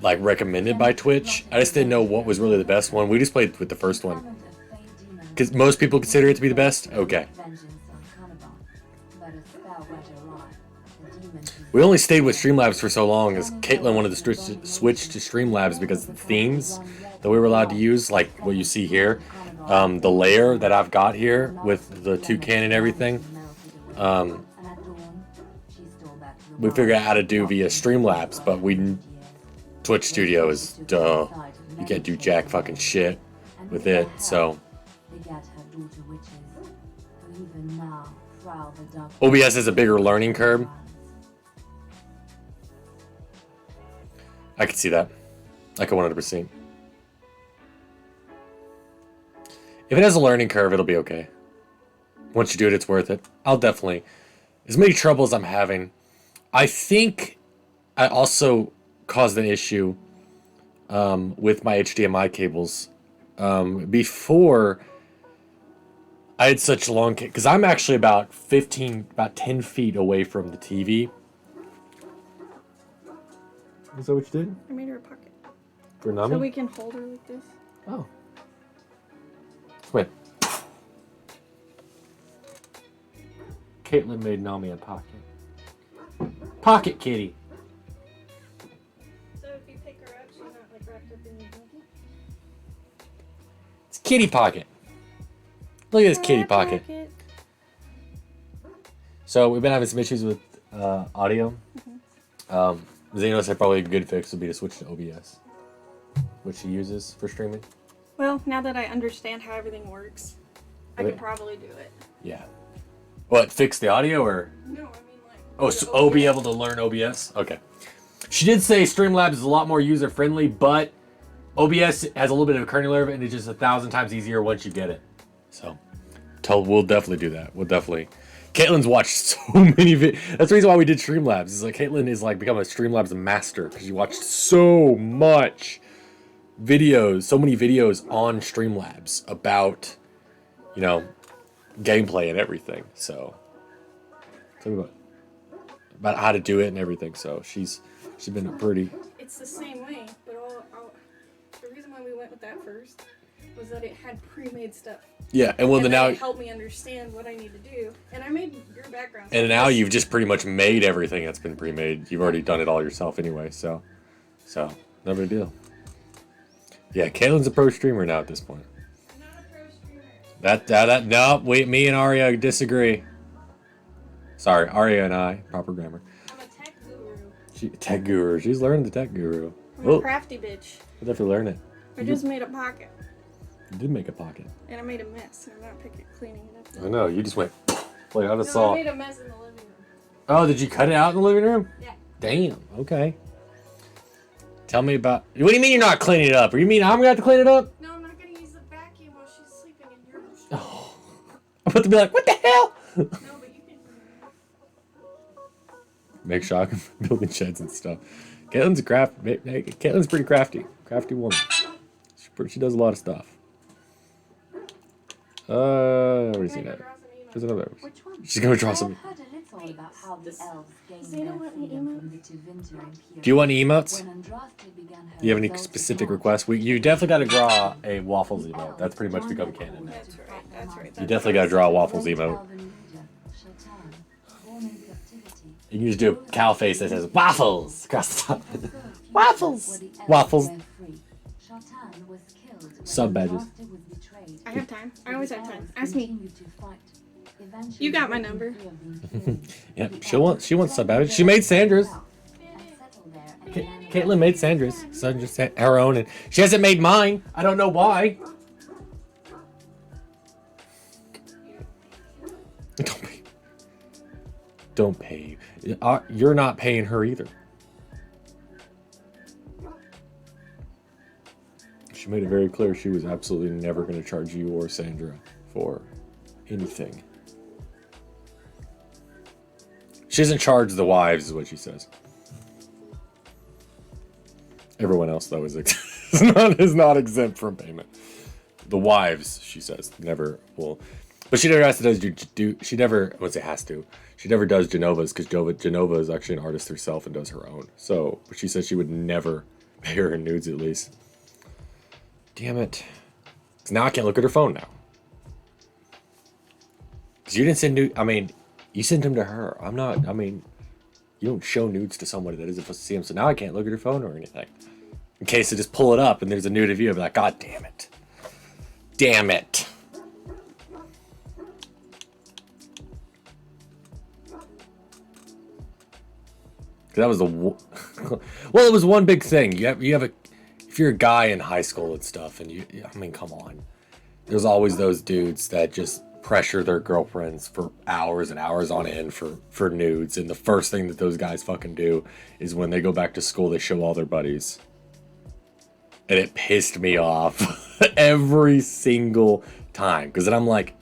like recommended by Twitch. I just didn't know what was really the best one. We just played with the first one, because most people consider it to be the best. Okay. We only stayed with Streamlabs for so long, as Caitlin wanted to switch to Streamlabs because the themes that we were allowed to use, like what you see here, the layer that I've got here with the toucan and everything. We figured out how to do via Streamlabs, but Twitch Studio is duh. You can't do jack fucking shit with it, so. Even now, prowl the dark. OBS has a bigger learning curve. I could see that. I could 100%. If it has a learning curve, it'll be okay. Once you do it, it's worth it. I'll definitely... As many troubles I'm having, I think I also caused an issue with my HDMI cables. Before, I had such long... Because I'm actually about 10 feet away from the TV. Is that what you did? I made her a pocket. For Nami? So we can hold her like this. Oh. Wait. Caitlin made Nami a pocket. Pocket kitty. So if you pick her up, she's not like wrapped up in your blanket? It's kitty pocket. Look at this kitty pocket. So we've been having some issues with audio. Xenos said probably a good fix would be to switch to OBS, which she uses for streaming. Well, now that I understand how everything works, I can probably do it. Yeah. What, fix the audio or? No, I mean like... Oh, so be able to learn OBS? Okay. She did say Streamlabs is a lot more user-friendly, but OBS has a little bit of a kernel curve, and it's just 1,000 times easier once you get it. So, we'll definitely do that. We'll definitely... Caitlin's watched so many videos. That's the reason why we did Streamlabs. Is like Caitlin is like become a Streamlabs master because she watched so much videos, so many videos on Streamlabs about, you know, gameplay and everything. So tell me about how to do it and everything. So she's been pretty. It's the same way, but the reason why we went with that first was that it had pre-made stuff. Yeah, and well, and now it helped me understand what I need to do, and I made your background. And now you've just pretty much made everything that's been pre-made. You've already done it all yourself anyway. So no big deal. Yeah, Caitlin's a pro streamer now at this point. I'm not a pro streamer. No, wait, me and Arya disagree. Sorry, Arya and I, proper grammar. I'm a tech guru. Tech guru. She's learning the tech guru. I'm a crafty bitch. We'll have to learn it. I just made a pocket. You did make a pocket. And I made a mess, and I'm not cleaning it up. I know, you just went like I just No, saw. I made a mess in the living room. Oh, did you cut it out in the living room? Yeah. Damn, okay. Tell me about... What do you mean you're not cleaning it up? Or you mean I'm gonna have to clean it up? No, I'm not gonna use the vacuum while she's sleeping in your room. Oh. I'm about to be like, what the hell? No, but you can... Make shock building sheds and stuff. Caitlin's pretty crafty. Crafty woman. She does a lot of stuff. What is he now? There's another. Which one? She's gonna draw some. I've heard a little about how the elves gained Does anyone their want any freedom emotes? from the Tevinter Imperium. Do you want emotes? When Andraste began her Do you have any revolt specific against requests? You definitely got to draw a Waffles emote. That's pretty much become canon now. That's right, that's right. You definitely got to draw a Waffles emote. You can just do a cow face that says Waffles across the top. Waffles! Waffles. Sub badges. I have time. I always have time. Ask me. You got my number. Yep, she wants sub badges. She made Sandra's. Caitlin made Sandra's. Sandra's her own, and she hasn't made mine. I don't know why. Don't pay. You're not paying her either. She made it very clear she was absolutely never going to charge you or Sandra for anything. She doesn't charge the wives, is what she says. Everyone else, though, is not exempt from payment. The wives, she says, never will. But she never has to do. She never. I wouldn't say has to. She never does Genova's because Genova is actually an artist herself and does her own. So, but she says she would never pay her in nudes at least. Damn it! 'Cause now I can't look at her phone now. 'Cause you didn't send nude. I mean, you sent them to her. I'm not. I mean, you don't show nudes to somebody that isn't supposed to see them. So now I can't look at her phone or anything. In case I just pull it up and there's a nude of you, I'll be like, God damn it! Damn it! That was the well, it was one big thing. You have a if you're a guy in high school and stuff, and I mean, come on. There's always those dudes that just pressure their girlfriends for hours and hours on end for nudes. And the first thing that those guys fucking do is when they go back to school, they show all their buddies. And it pissed me off every single time. Because then I'm like,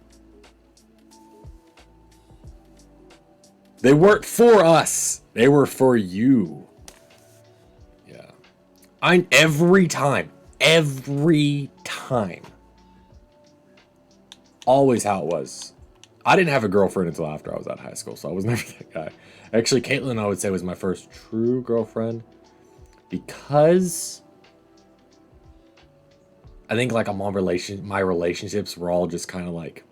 they weren't for us. They were for you. Yeah. Every time. Always how it was. I didn't have a girlfriend until after I was out of high school, so I was never that guy. Actually, Caitlin, I would say, was my first true girlfriend. Because I think like my relationships were all just kind of like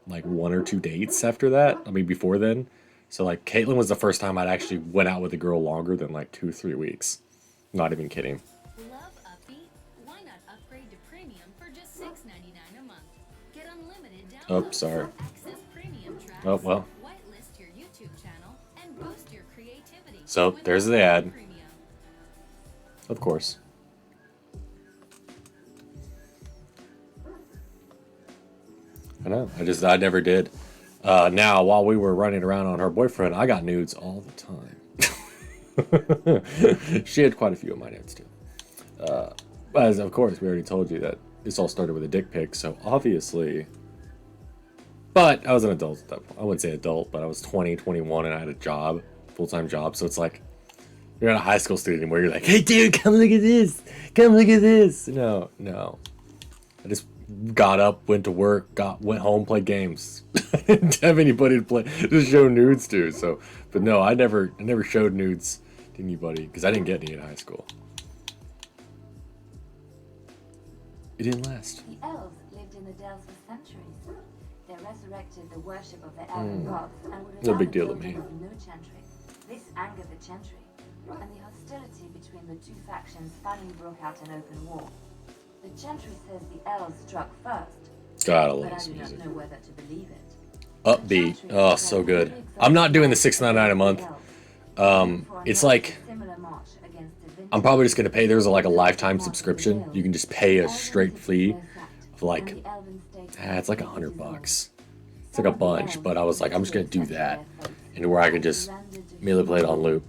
1 or 2 dates after that. I mean, before then. So like Caitlin was the first time I'd actually went out with a girl longer than like 2-3 weeks. Not even kidding. Love Upbeat? Why not upgrade to premium for just $6.99 a month? Get unlimited downloads. Oh, sorry. Access premium tracks. Oh, well. Whitelist your YouTube channel and boost your creativity. So there's the ad. Premium. Of course. I know. I never did. Now, while we were running around on her boyfriend, I got nudes all the time. She had quite a few of my nudes, too. As, of course, we already told you that this all started with a dick pic, so obviously... But I was an adult at that point. I wouldn't say adult, but I was 20, 21, and I had a job, full-time job, so it's like, you're not a high school student anymore. You're like, hey, dude, come look at this. Come look at this. No. I just got up, went to work, went home, played games. Didn't have anybody to show nudes to. So, but no, I never showed nudes to anybody because I didn't get any in high school. It didn't last. The elves lived in the Dells for centuries. They resurrected the worship of the elven gods and would No allow big the deal to building me. of a new chantry. This angered the chantry, and the hostility between the two factions finally broke out an open war. The chantry says the elves struck first, God, I but love I this do not music. know whether to believe it. Upbeat. Oh, so good. I'm not doing the $6.99 a month. It's like I'm probably just gonna pay. There's like a lifetime subscription. You can just pay a straight fee of like, it's like $100. It's like a bunch, but I was like, I'm just gonna do that, and where I can just merely play it on loop,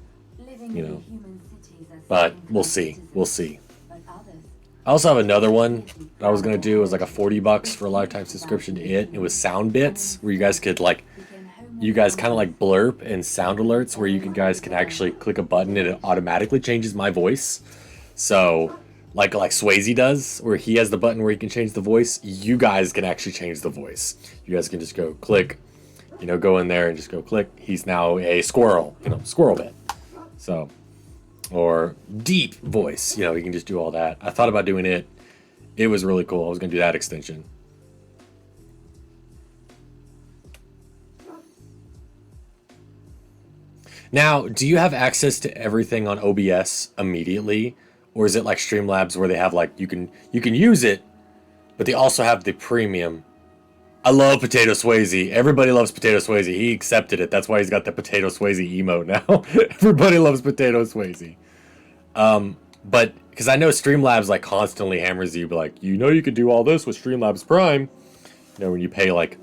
you know. But we'll see. I also have another one that I was gonna do. It was like a $40 for a lifetime subscription to it. It was sound bits where you guys could like, you guys kind of like blurb and sound alerts where you guys can actually click a button and it automatically changes my voice. So like Swayze does, where he has the button where he can change the voice. You guys can actually change the voice. You guys can just go click, you know, go in there and just go click. He's now a squirrel, you know, squirrel bit. So. Or deep voice, you know, you can just do all that. I thought about doing it. It was really cool. I was going to do that extension. Now, do you have access to everything on OBS immediately? Or is it like Streamlabs where they have like, you can use it, but they also have the premium. I love Potato Swayze. Everybody loves Potato Swayze. He accepted it. That's why he's got the Potato Swayze emote now. Everybody loves Potato Swayze. But because I know Streamlabs like constantly hammers you, but like, you know, you could do all this with Streamlabs Prime. You know, when you pay like,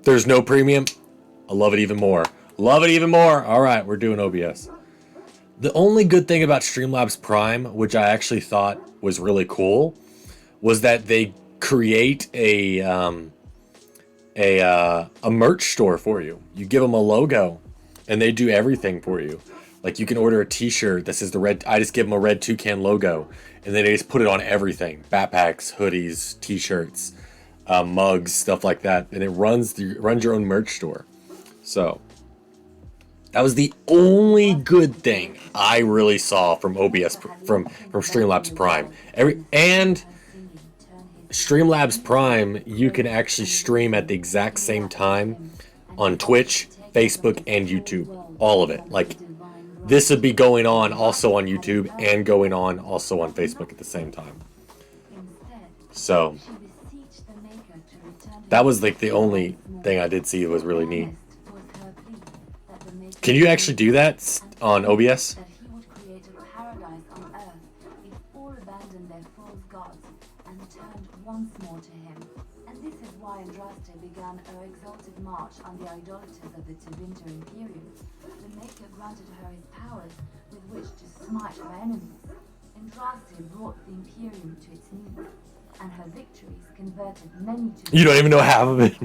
there's no premium. I love it even more. Love it even more. All right, we're doing OBS. The only good thing about Streamlabs Prime, which I actually thought was really cool, was that they create a merch store for you. You give them a logo, and they do everything for you. Like you can order a T-shirt that says the red. I just give them a red toucan logo, and then they just put it on everything: backpacks, hoodies, T-shirts, mugs, stuff like that. And it runs your own merch store. So that was the only good thing I really saw from OBS from Streamlabs Prime. And Streamlabs Prime, you can actually stream at the exact same time on Twitch, Facebook, and YouTube. All of it. Like, this would be going on also on YouTube and going on also on Facebook at the same time. So, that was like the only thing I did see that was really neat. Can you actually do that on OBS? Once more to him. began her exalted march on the idolaters of the Tevinter Imperium, the Maker granted her his powers with which to smite her enemies. Andraste brought the Imperium to its knees, and her victories converted many to... You don't even know half of it.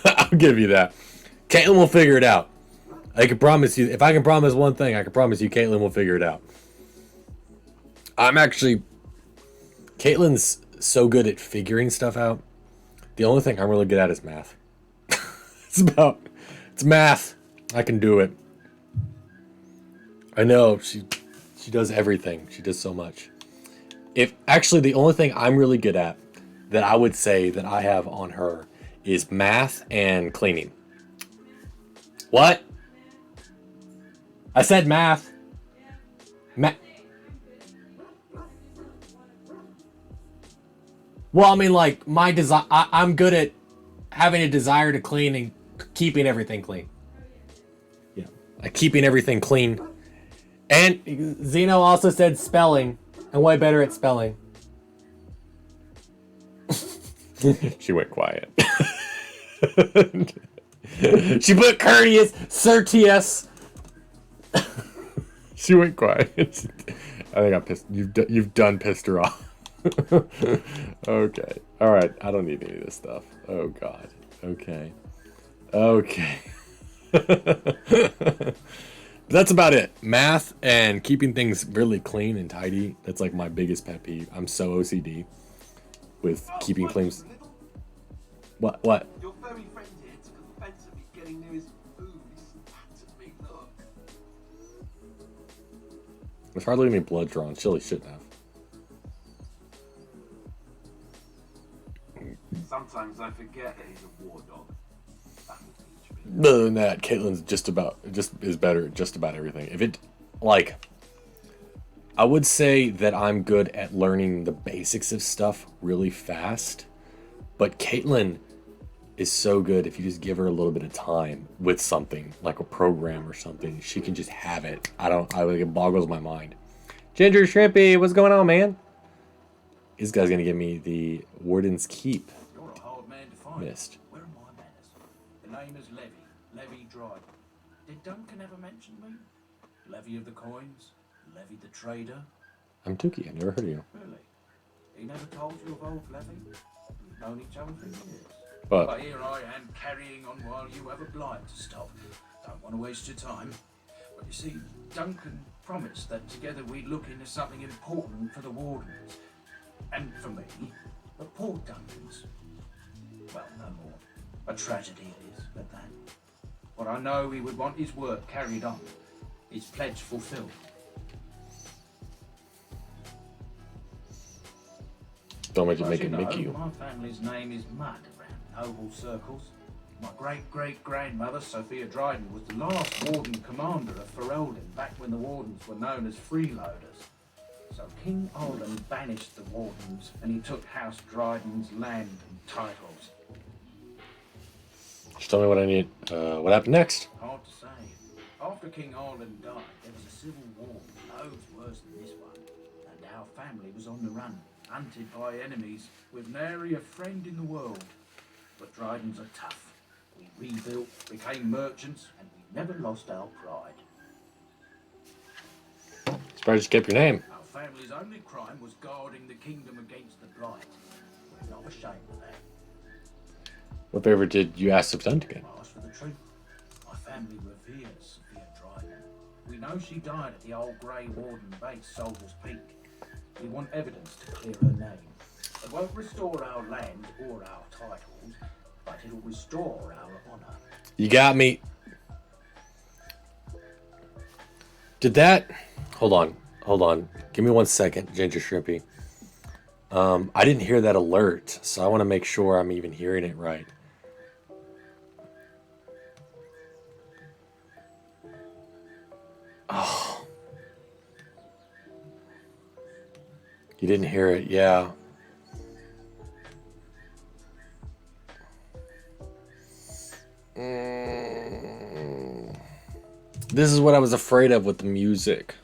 I'll give you that. Caitlin will figure it out. I can promise you, if I can promise one thing, I can promise you Caitlin will figure it out. Caitlin's so good at figuring stuff out. The only thing I'm really good at is math. It's math. I can do it. I know, she does everything. She does so much. Actually, the only thing I'm really good at that I would say that I have on her is math and cleaning. What? I said math. Well, I mean, like, my desire. I'm good at having a desire to clean and keeping everything clean. Yeah, keeping everything clean. And Zeno also said spelling. I'm way better at spelling. She went quiet. She put courteous, certeous. She went quiet. I think I pissed. You've done pissed her off. Okay. All right. I don't need any of this stuff. Oh God. Okay. That's about it. Math and keeping things really clean and tidy. That's like my biggest pet peeve. I'm so OCD with keeping things. What? Your furry friend here took offense at me getting near his food. He spat at me, look. There's hardly any blood drawn. Chili shouldn't have. Sometimes I forget that he's a war dog. That will teach me. Other than that, Caitlin's is better at just about everything. I would say that I'm good at learning the basics of stuff really fast, but Caitlin is so good if you just give her a little bit of time with something, like a program or something, she can just have it. It boggles my mind. Ginger Shrimpy, what's going on, man? This guy's gonna give me the Warden's Keep. You're a hard man to find. Missed. Where are my manners? The name is Levy Dryden. Did Duncan ever mention me? Levy of the coins? Levy the trader? I'm Tukey, I've never heard of you. Really? He never told you of old Levy? We've known each other for years. But here I am carrying on while you have a blind to stop. Don't want to waste your time. But you see, Duncan promised that together we'd look into something important for the Wardens. And for me, but poor Duncan's, well, no more. A tragedy it is, at that. But I know he would want his work carried on, his pledge fulfilled. don't make it As make you it know, make you. my family's name is mud around noble circles. My great-great-grandmother, Sophia Dryden, was the last Warden commander of Ferelden back when the Wardens were known as freeloaders. So King Alden banished the Wardens, and he took House Dryden's land and titles. Just tell me what I need. What happened next? Hard to say. After King Alden died, there was a civil war, loads worse than this one, and our family was on the run, hunted by enemies, with nary a friend in the world. But Drydens are tough. We rebuilt, became merchants, and we never lost our pride. Surprised you kept your name. Our family's only crime was guarding the kingdom against the blight. We're not ashamed of that. What favor did you ask of Duncan? I asked for the truth. My family reveres Sophia Dryden. We know she died at the old Grey Warden base, Soldier's Peak. We want evidence to clear her name. It won't restore our land or our titles, but it'll restore our honor. You got me. Did that? Hold on. Give me 1 second, Ginger Shrimpy. I didn't hear that alert, so I want to make sure I'm even hearing it right. Oh. You didn't hear it, yeah. This is what I was afraid of with the music.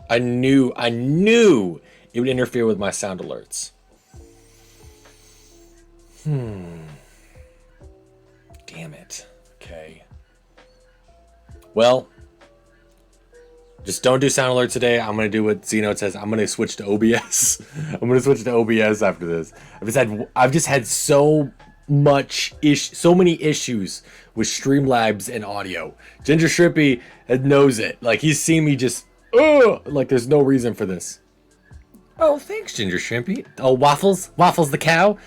I knew it would interfere with my sound alerts. damn it. Okay. Well, just don't do sound alerts today. I'm going to do what Z-Note says. I'm going to switch to OBS. I'm going to switch to OBS after this. I've just had so many issues with Streamlabs and audio. Ginger Shrimpy knows it. Like, he's seen me just, like, there's no reason for this. Oh, thanks, Ginger Shrimpy. Oh, Waffles the cow.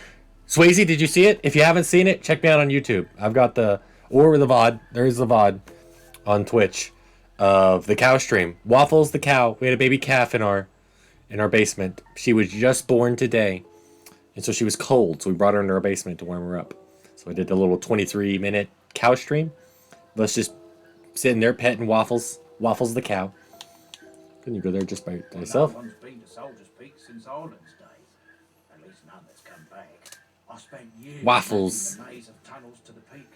Swayze, did you see it? If you haven't seen it, check me out on YouTube. I've got the VOD. There's the VOD on Twitch of the cow stream. Waffles the cow. We had a baby calf in our basement. She was just born today. And so she was cold, so we brought her into our basement to warm her up. So I did the little 23-minute cow stream. Let's just sitting there petting Waffles the cow. Couldn't you go there just by yourself? No one's been to Soldier's Peak since Ireland's day. At least none that's come back. I spent years Waffles. in the maze of tunnels to the peak,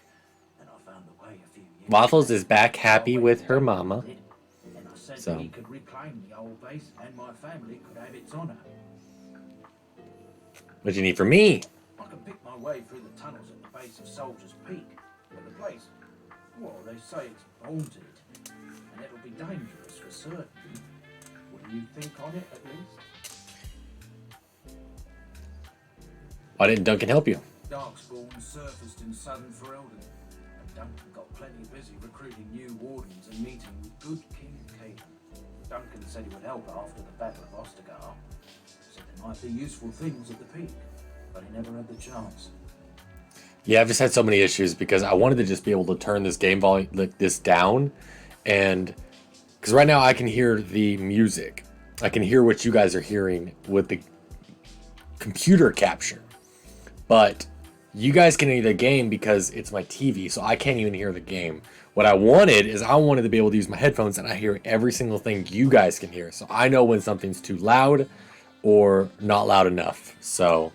and I found the way a few years Waffles ago. is back happy with her mama. And I said So. that he could reclaim the old base, and my family could have its honour. What do you need from me? I can pick my way through the tunnels at the base of Soldier's Peak, but the place, well, they say it's haunted, and it'll be dangerous for certain. What do you think on it, at least? Why didn't Duncan help you? Darkspawn surfaced in southern Ferelden, and Duncan got plenty busy recruiting new wardens and meeting with good King Caelan. Duncan said he would help after the Battle of Ostagar. Said there might be useful things at the peak, but he never had the chance. Yeah, I've just had so many issues because I wanted to just be able to turn this game volume like this down, and because right now I can hear the music, I can hear what you guys are hearing with the computer capture, but you guys can hear the game because it's my TV, so I can't even hear the game. What I wanted is I wanted to be able to use my headphones and I hear every single thing you guys can hear, so I know when something's too loud or not loud enough. So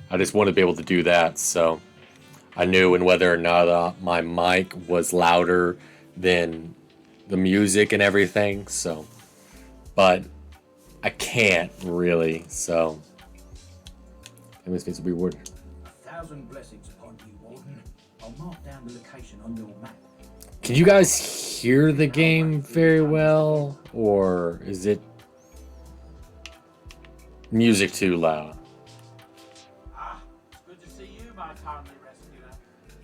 I just want to be able to do that. So I knew and whether or not my mic was louder than the music and everything. So, but I can't really. So it makes me be weird. 1,000 blessings upon you, Warden. I'll mark down the location on your map. Can you guys hear the game very well, or is it music too loud? Ah, it's good to see you, my kindly rescuer.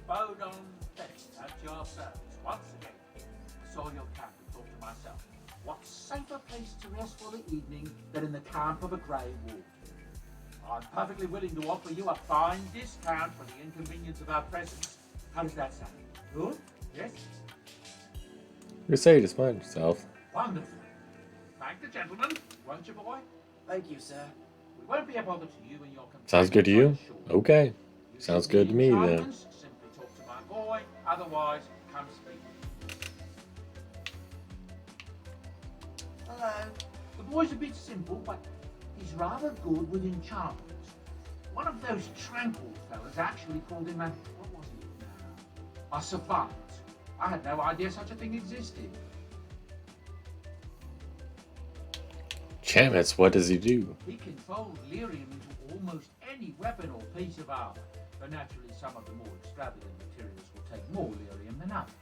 Bodon Betts at your service once again. I saw your camp and thought to myself, what safer place to rest for the evening than in the camp of a Grey Warden? I'm perfectly willing to offer you a fine discount for the inconvenience of our presence. How does that sound? Good? Yes? You say just mind yourself. Wonderful. Thank the gentleman, won't you, boy? Thank you, sir. We won't be a bother to you and your companions. Sounds good to you? Sure. Okay. Sounds good to me then. Simply talk to my boy, otherwise come speak. Hello. The boy's a bit simple, but he's rather good with enchantments. One of those tranquil fellas actually called him what was he now? A savant. I had no idea such a thing existed. Enchantments, what does he do? He can fold lyrium into almost any weapon or piece of armor, but naturally some of the more extravagant materials will take more lyrium than others.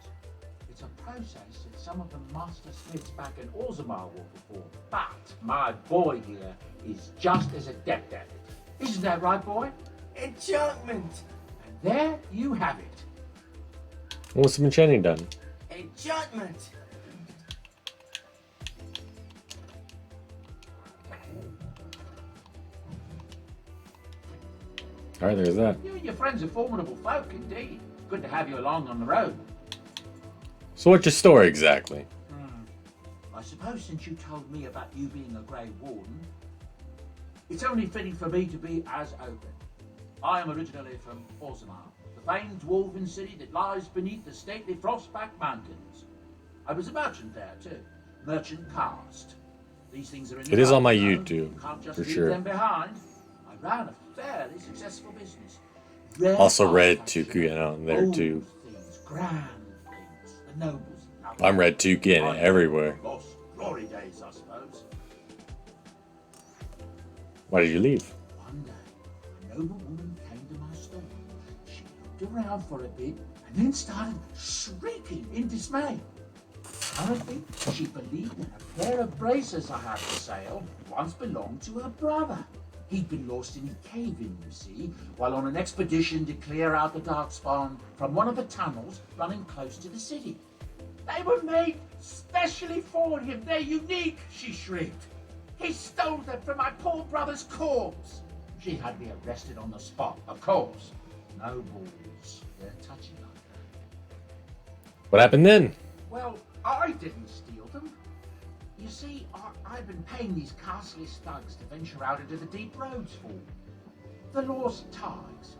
It's a process that some of the master smiths back in Orzammar will perform, but my boy here is just as adept at it. Isn't that right, boy? Enchantment! And there you have it. What's some enchanting done? Enchantment! Alright, there's that. You and your friends are formidable folk indeed. Good to have you along on the road. So what's your story exactly? I suppose since you told me about you being a Grey Warden, it's only fitting for me to be as open. I am originally from Orzammar, the famed dwarven city that lies beneath the stately Frostback Mountains. I was a merchant there too, merchant caste. These things are in the It is on my Bible, YouTube, can't just for leave sure. them behind. I ran a fairly successful business. Also Red 2 getting on there too. Things, grand things, the nobles. I'm Red 2 getting it everywhere. Lost glory days, I suppose. Why did you leave? One day, a noble woman came to my stall. She looked around for a bit and then started shrieking in dismay. Apparently, she believed that a pair of braces I had for sale once belonged to her brother. He'd been lost in a cave-in, you see, while on an expedition to clear out the Darkspawn from one of the tunnels running close to the city. They were made specially for him. They're unique, she shrieked. He stole them from my poor brother's corpse. She had me arrested on the spot, of course. Nobles, they're touchy like that. What happened then? Well, I didn't steal them. You see, I've been paying these castless thugs to venture out into the deep roads for me. The lost ties,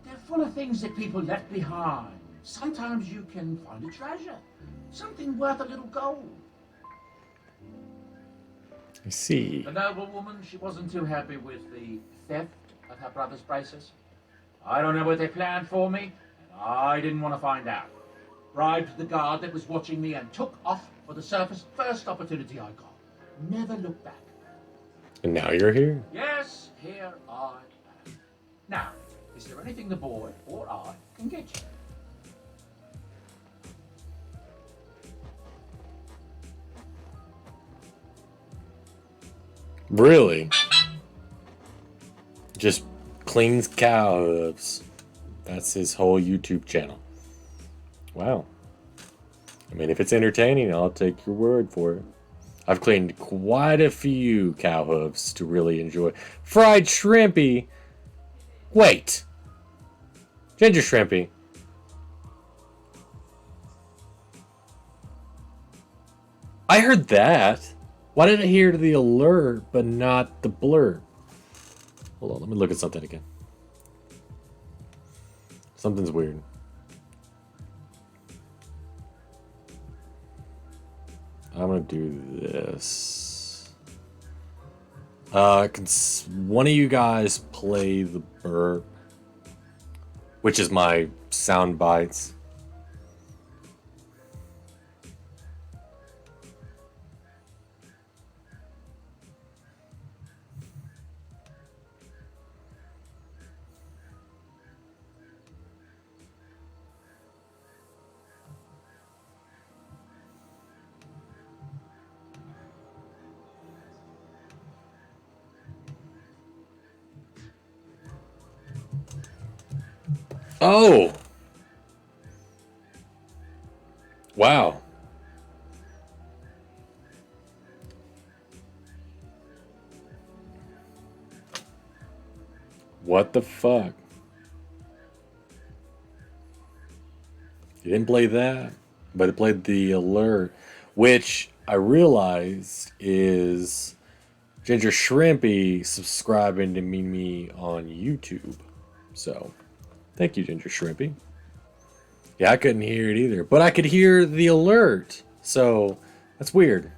they're full of things that people left behind. Sometimes you can find a treasure, something worth a little gold. I see. The noble woman, she wasn't too happy with the theft of her brother's braces. I don't know what they planned for me, and I didn't want to find out. Bribed the guard that was watching me and took off for the surface first opportunity I got. Never looked back. And now you're here? Yes, here I am. Now, is there anything the boy or I can get you? Really? Just cleans cow hooves. That's his whole YouTube channel. Wow. I mean, if it's entertaining, I'll take your word for it. I've cleaned quite a few cow hooves to really enjoy. Fried shrimpy. Wait. Ginger shrimpy. I heard that. Why did I hear the alert but not the blur? Hold on, let me look at something again. Something's weird. I'm gonna do this. Can one of you guys play the burp, which is my sound bites? Oh! Wow. What the fuck? You didn't play that, but it played the alert, which I realized is Ginger Shrimpy subscribing to me on YouTube. So, thank you, Ginger Shrimpy. Yeah, I couldn't hear it either, but I could hear the alert. So, that's weird.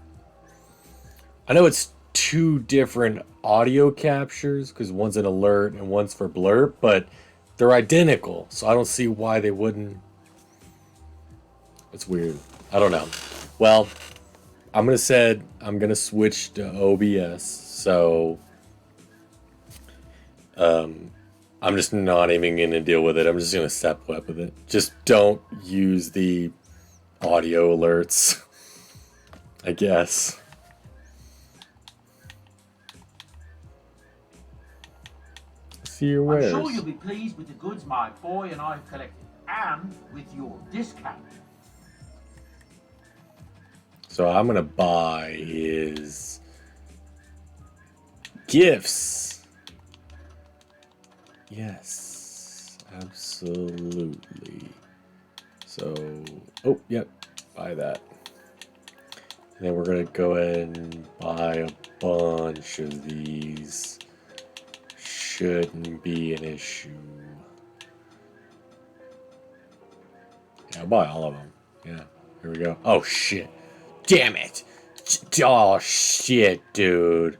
I know it's two different audio captures because one's an alert and one's for blurb, but they're identical. So, I don't see why they wouldn't. It's weird. I don't know. Well, I'm going to switch to OBS. So, I'm just not even going to deal with it. I'm just going to step up with it. Just don't use the audio alerts, I guess. See your wares. I'm sure you'll be pleased with the goods my boy and I have collected, and with your discount. So I'm going to buy his gifts. Yes, absolutely. So, oh, yep, buy that. And then we're going to go ahead and buy a bunch of these. Shouldn't be an issue. Yeah, I'll buy all of them. Yeah, here we go. Oh, shit. Damn it. Oh, shit, dude.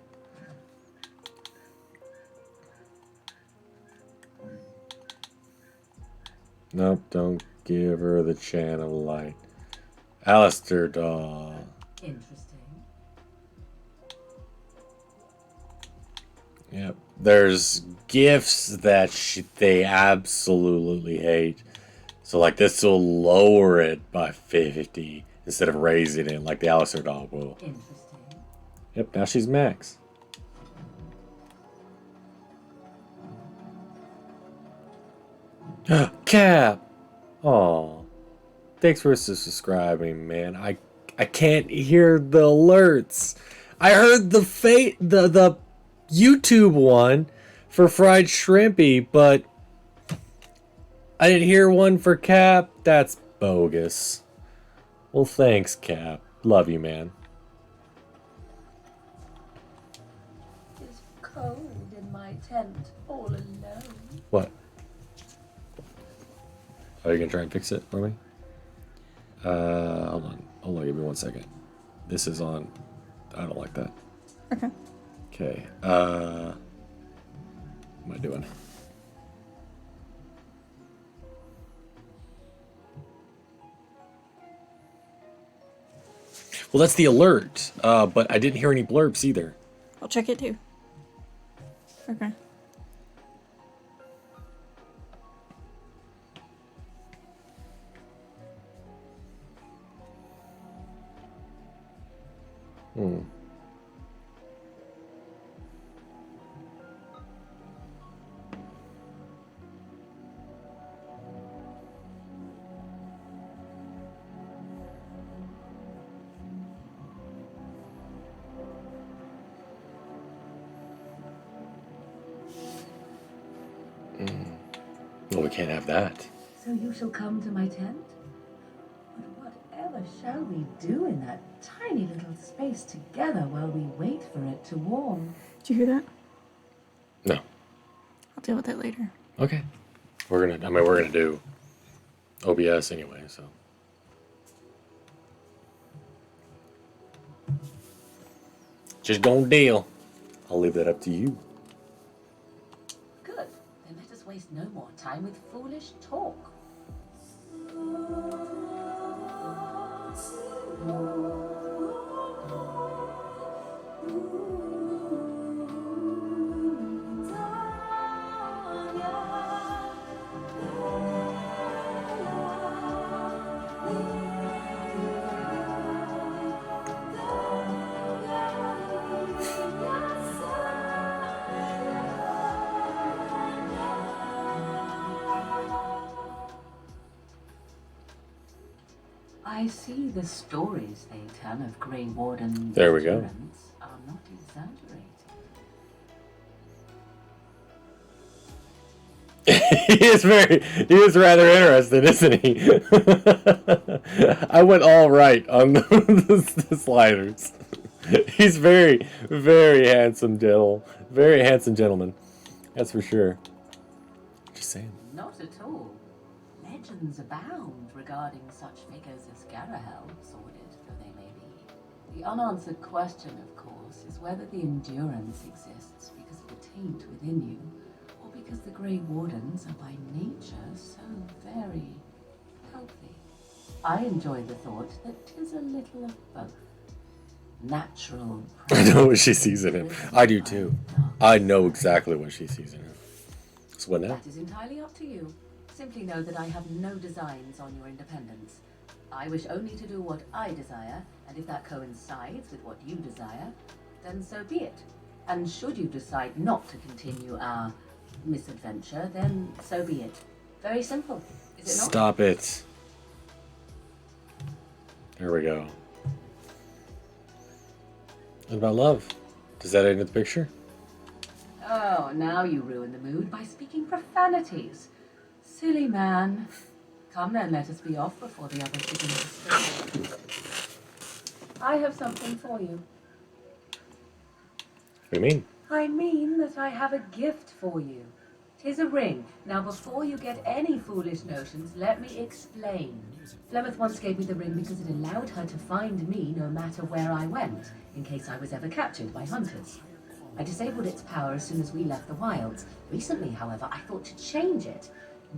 Nope, don't give her the channel light. Alistair doll. Interesting. Yep. There's gifts that they absolutely hate. So, like, this will lower it by 50 instead of raising it like the Alistair dog will. Interesting. Yep, now she's max. Cap! Aw. Thanks for subscribing, man. I can't hear the alerts. I heard the YouTube one for fried shrimpy, but I didn't hear one for Cap. That's bogus. Well, thanks, Cap. Love you, man. It's cold in my tent, all alone. What? Are you gonna try and fix it for me? Hold on, give me 1 second. This is on. I don't like that. Okay. Okay. What am I doing? Well, that's the alert, but I didn't hear any blurbs either. I'll check it too. Okay. Hmm. Well, we can't have that. So you shall come to my tent? But whatever shall we do in that tiny little space together while we wait for it to warm? Did you hear that? No. I'll deal with it later. Okay. We're gonna do OBS anyway, so. Just gonna deal. I'll leave that up to you. Good. Then let us waste no more time with foolish talk. I see the stories they tell of Grey Warden's There we go. endurance are not exaggerated. He is rather interested, isn't he? I went all right on the sliders. He's very, very handsome, very handsome gentleman. That's for sure. Just saying. Not at all. Legends abound regarding such figures as Garahel, sordid though they may be. The unanswered question, of course, is whether the endurance exists because of the taint within you, or because the Grey Wardens are by nature so very healthy. I enjoy the thought that 'tis a little of both. Natural. I know what she sees in him. I do too. I know exactly what she sees in him. So what now? That is entirely up to you. Simply know that I have no designs on your independence. I wish only to do what I desire, and if that coincides with what you desire, then so be it. And should you decide not to continue our misadventure, then so be it. Very simple, is it not? Stop it. There we go. What about love? Does that enter the picture? Oh, now you ruin the mood by speaking profanities. Silly man. Come then, let us be off before the others begin to stir. I have something for you. What do you mean? I mean that I have a gift for you. 'Tis a ring. Now, before you get any foolish notions, let me explain. Flemeth once gave me the ring because it allowed her to find me no matter where I went, in case I was ever captured by hunters. I disabled its power as soon as we left the wilds. Recently, however, I thought to change it.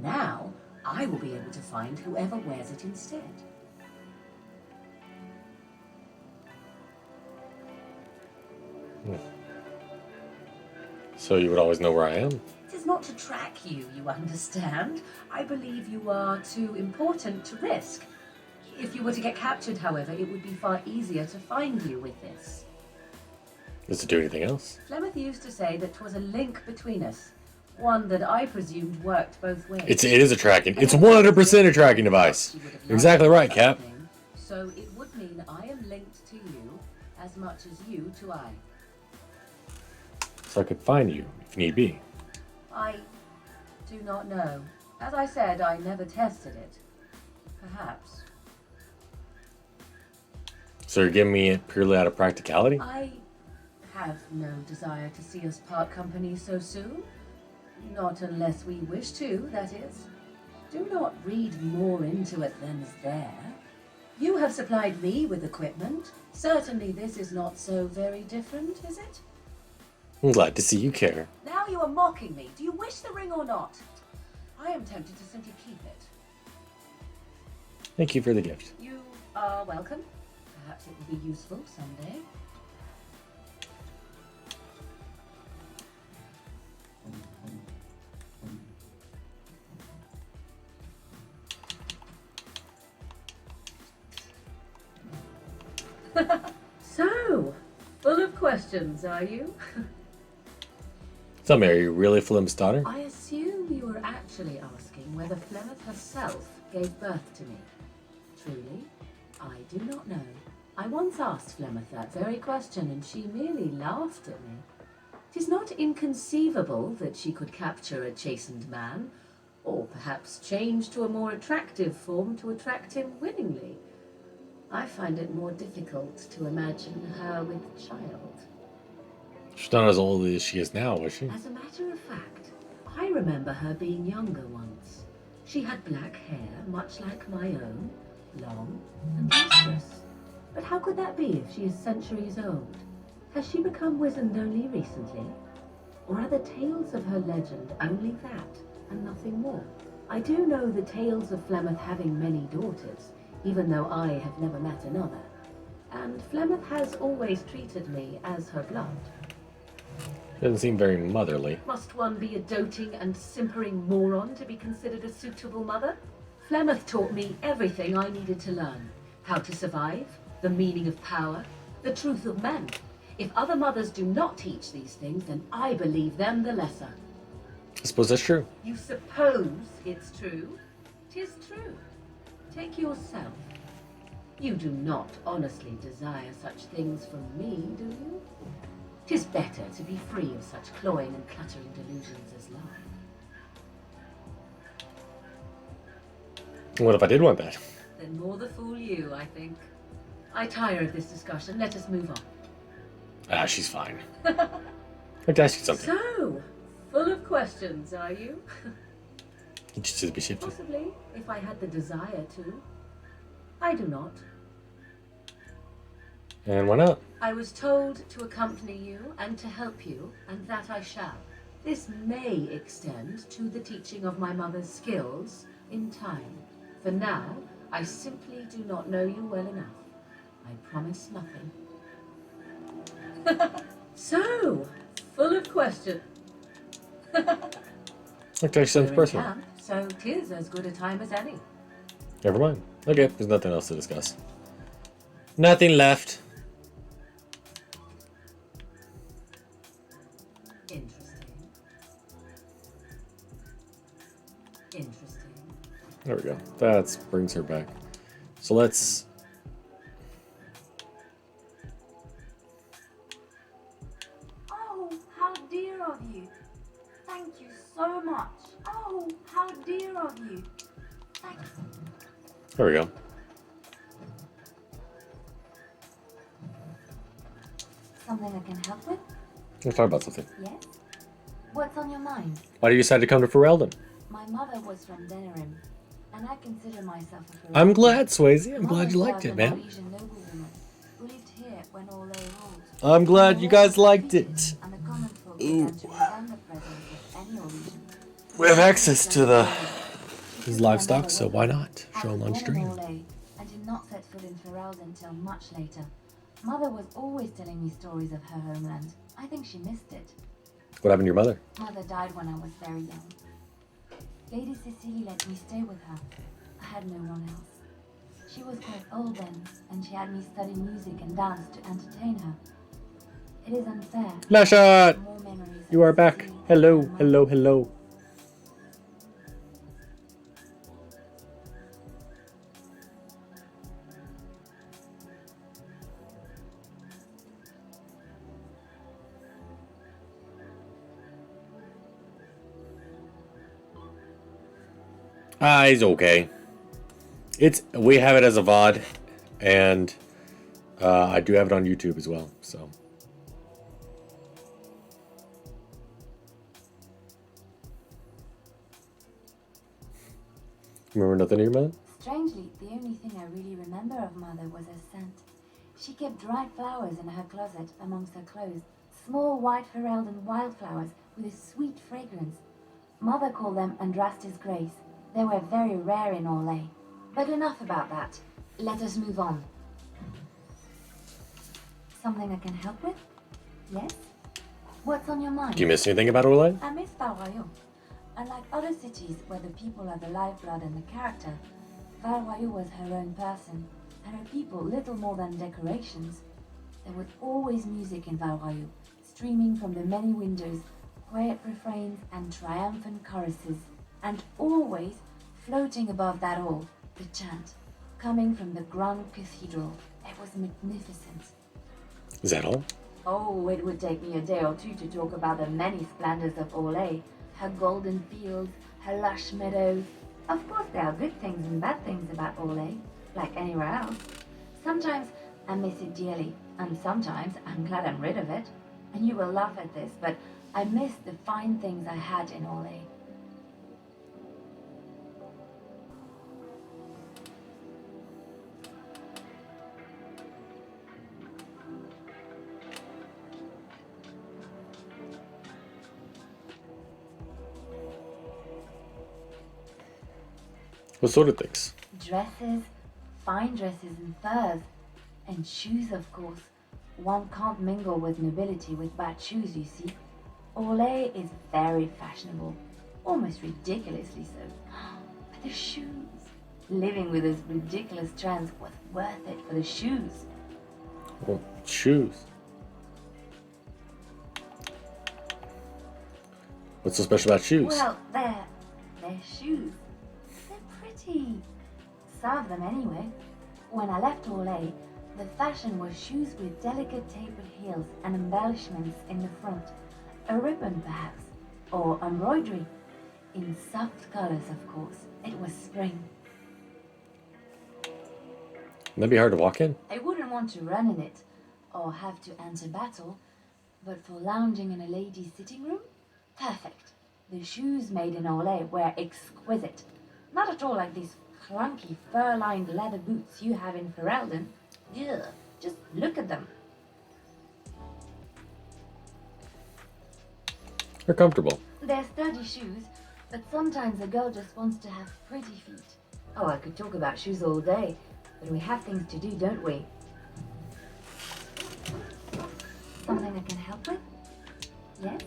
Now, I will be able to find whoever wears it instead. So you would always know where I am? It is not to track you, you understand. I believe you are too important to risk. If you were to get captured, however, it would be far easier to find you with this. Does it do anything else? Flemeth used to say that 'twas a link between us. One that I presumed worked both ways. It is a tracking. It's 100% a tracking device. You're exactly right, Cap. So it would mean I am linked to you as much as you to I. So I could find you if need be. I do not know. As I said, I never tested it. Perhaps. So you're giving me it purely out of practicality? I have no desire to see us part company so soon. Not unless we wish to, that is. Do not read more into it than is there. You have supplied me with equipment. Certainly this is not so very different, is it? I'm glad to see you care. Now you are mocking me. Do you wish the ring or not? I am tempted to simply keep it. Thank you for the gift. You are welcome. Perhaps it will be useful someday. So, full of questions, are you? Tell me, are you really Flim's daughter? I assume you were actually asking whether Flemeth herself gave birth to me. Truly, I do not know. I once asked Flemeth that very question, and she merely laughed at me. It is not inconceivable that she could capture a chastened man, or perhaps change to a more attractive form to attract him willingly. I find it more difficult to imagine her with child. She's not as old as she is now, was she? As a matter of fact, I remember her being younger once. She had black hair, much like my own, long and lustrous. But how could that be if she is centuries old? Has she become wizened only recently? Or are the tales of her legend only that, and nothing more? I do know the tales of Flemeth having many daughters, even though I have never met another. And Flemeth has always treated me as her blood. She doesn't seem very motherly. Must one be a doting and simpering moron to be considered a suitable mother? Flemeth taught me everything I needed to learn. How to survive, the meaning of power, the truth of men. If other mothers do not teach these things, then I believe them the lesser. I suppose that's true. You suppose it's true? 'Tis true. Take yourself. You do not honestly desire such things from me, do you? 'Tis better to be free of such cloying and cluttering delusions as love. What if I did want that? Then more the fool you, I think. I tire of this discussion. Let us move on. Ah, she's fine. I'd like to ask you something. So, full of questions, are you? You just to be shifted. Possibly, if I had the desire to. I do not. And why not? I was told to accompany you and to help you, and that I shall. This may extend to the teaching of my mother's skills in time. For now, I simply do not know you well enough. I promise nothing. So, full of questions. Okay, sounds personal. Camp, so 'tis as good a time as any. Never mind. Okay, there's nothing else to discuss. Nothing left. Interesting. Interesting. There we go. That brings her back. So let's... Oh, how dear of you. Thank you so much. Oh, how dear of you. Thank you. There we go. Something I can help with? Let's talk about something. Yes? What's on your mind? Why do you decide to come to Ferelden? My mother was from Denerim, and I consider myself a Ferelden. I'm glad, Swayze. I'm Mother glad you liked was it, a man. Norwegian noblewoman who lived here when all they ruled. I'm glad you guys liked it. And the common folk began to resent the presence of any Norwegian. We have access to these livestock, so why not? Show them on stream. And did not set foot in Ferelden until much later. Mother was always telling me stories of her homeland. I think she missed it. What happened to your mother? Mother died when I was very young. Lady Cecily let me stay with her. I had no one else. She was quite old then, and she had me study music and dance to entertain her. It is unfair. Lashat! More memories You of are back. Cecily Hello, than mine. hello, hello. He's okay. We have it as a VOD, and I do have it on YouTube as well. So remember nothing of your mother? Strangely, the only thing I really remember of Mother was her scent. She kept dried flowers in her closet amongst her clothes, small white Ferelden wildflowers with a sweet fragrance. Mother called them Andrastis Grace. They were very rare in Orlais. But enough about that. Let us move on. Something I can help with? Yes? What's on your mind? Do you miss anything about Orlais? I miss Val Royeaux. Unlike other cities where the people are the lifeblood and the character, Val Royeaux was her own person, and her people little more than decorations. There was always music in Val Royeaux, streaming from the many windows, quiet refrains and triumphant choruses, and always, floating above that all, the chant, coming from the Grand Cathedral. It was magnificent. Is that all? Oh, it would take me a day or two to talk about the many splendors of Orlais, her golden fields, her lush meadows. Of course there are good things and bad things about Orlais, like anywhere else. Sometimes I miss it dearly, and sometimes I'm glad I'm rid of it. And you will laugh at this, but I miss the fine things I had in Orlais. What sort of things? Dresses, fine dresses and furs, and shoes, of course. One can't mingle with nobility with bad shoes, you see. Orlais is very fashionable, almost ridiculously so. But the shoes, living with those ridiculous trends was worth it for the shoes. Well, shoes. What's so special about shoes? Well, they're shoes. They're pretty. Some of them anyway. When I left Orlais, the fashion was shoes with delicate tapered heels and embellishments in the front. A ribbon perhaps, or embroidery. In soft colors, of course. It was spring. That'd be hard to walk in. I wouldn't want to run in it, or have to enter battle, but for lounging in a lady's sitting room, perfect. The shoes made in Orlais were exquisite. Not at all like these clunky fur-lined leather boots you have in Ferelden. Ugh, just look at them. They're comfortable. They're sturdy shoes, but sometimes a girl just wants to have pretty feet. Oh, I could talk about shoes all day, but we have things to do, don't we? Something I can help with? Yes?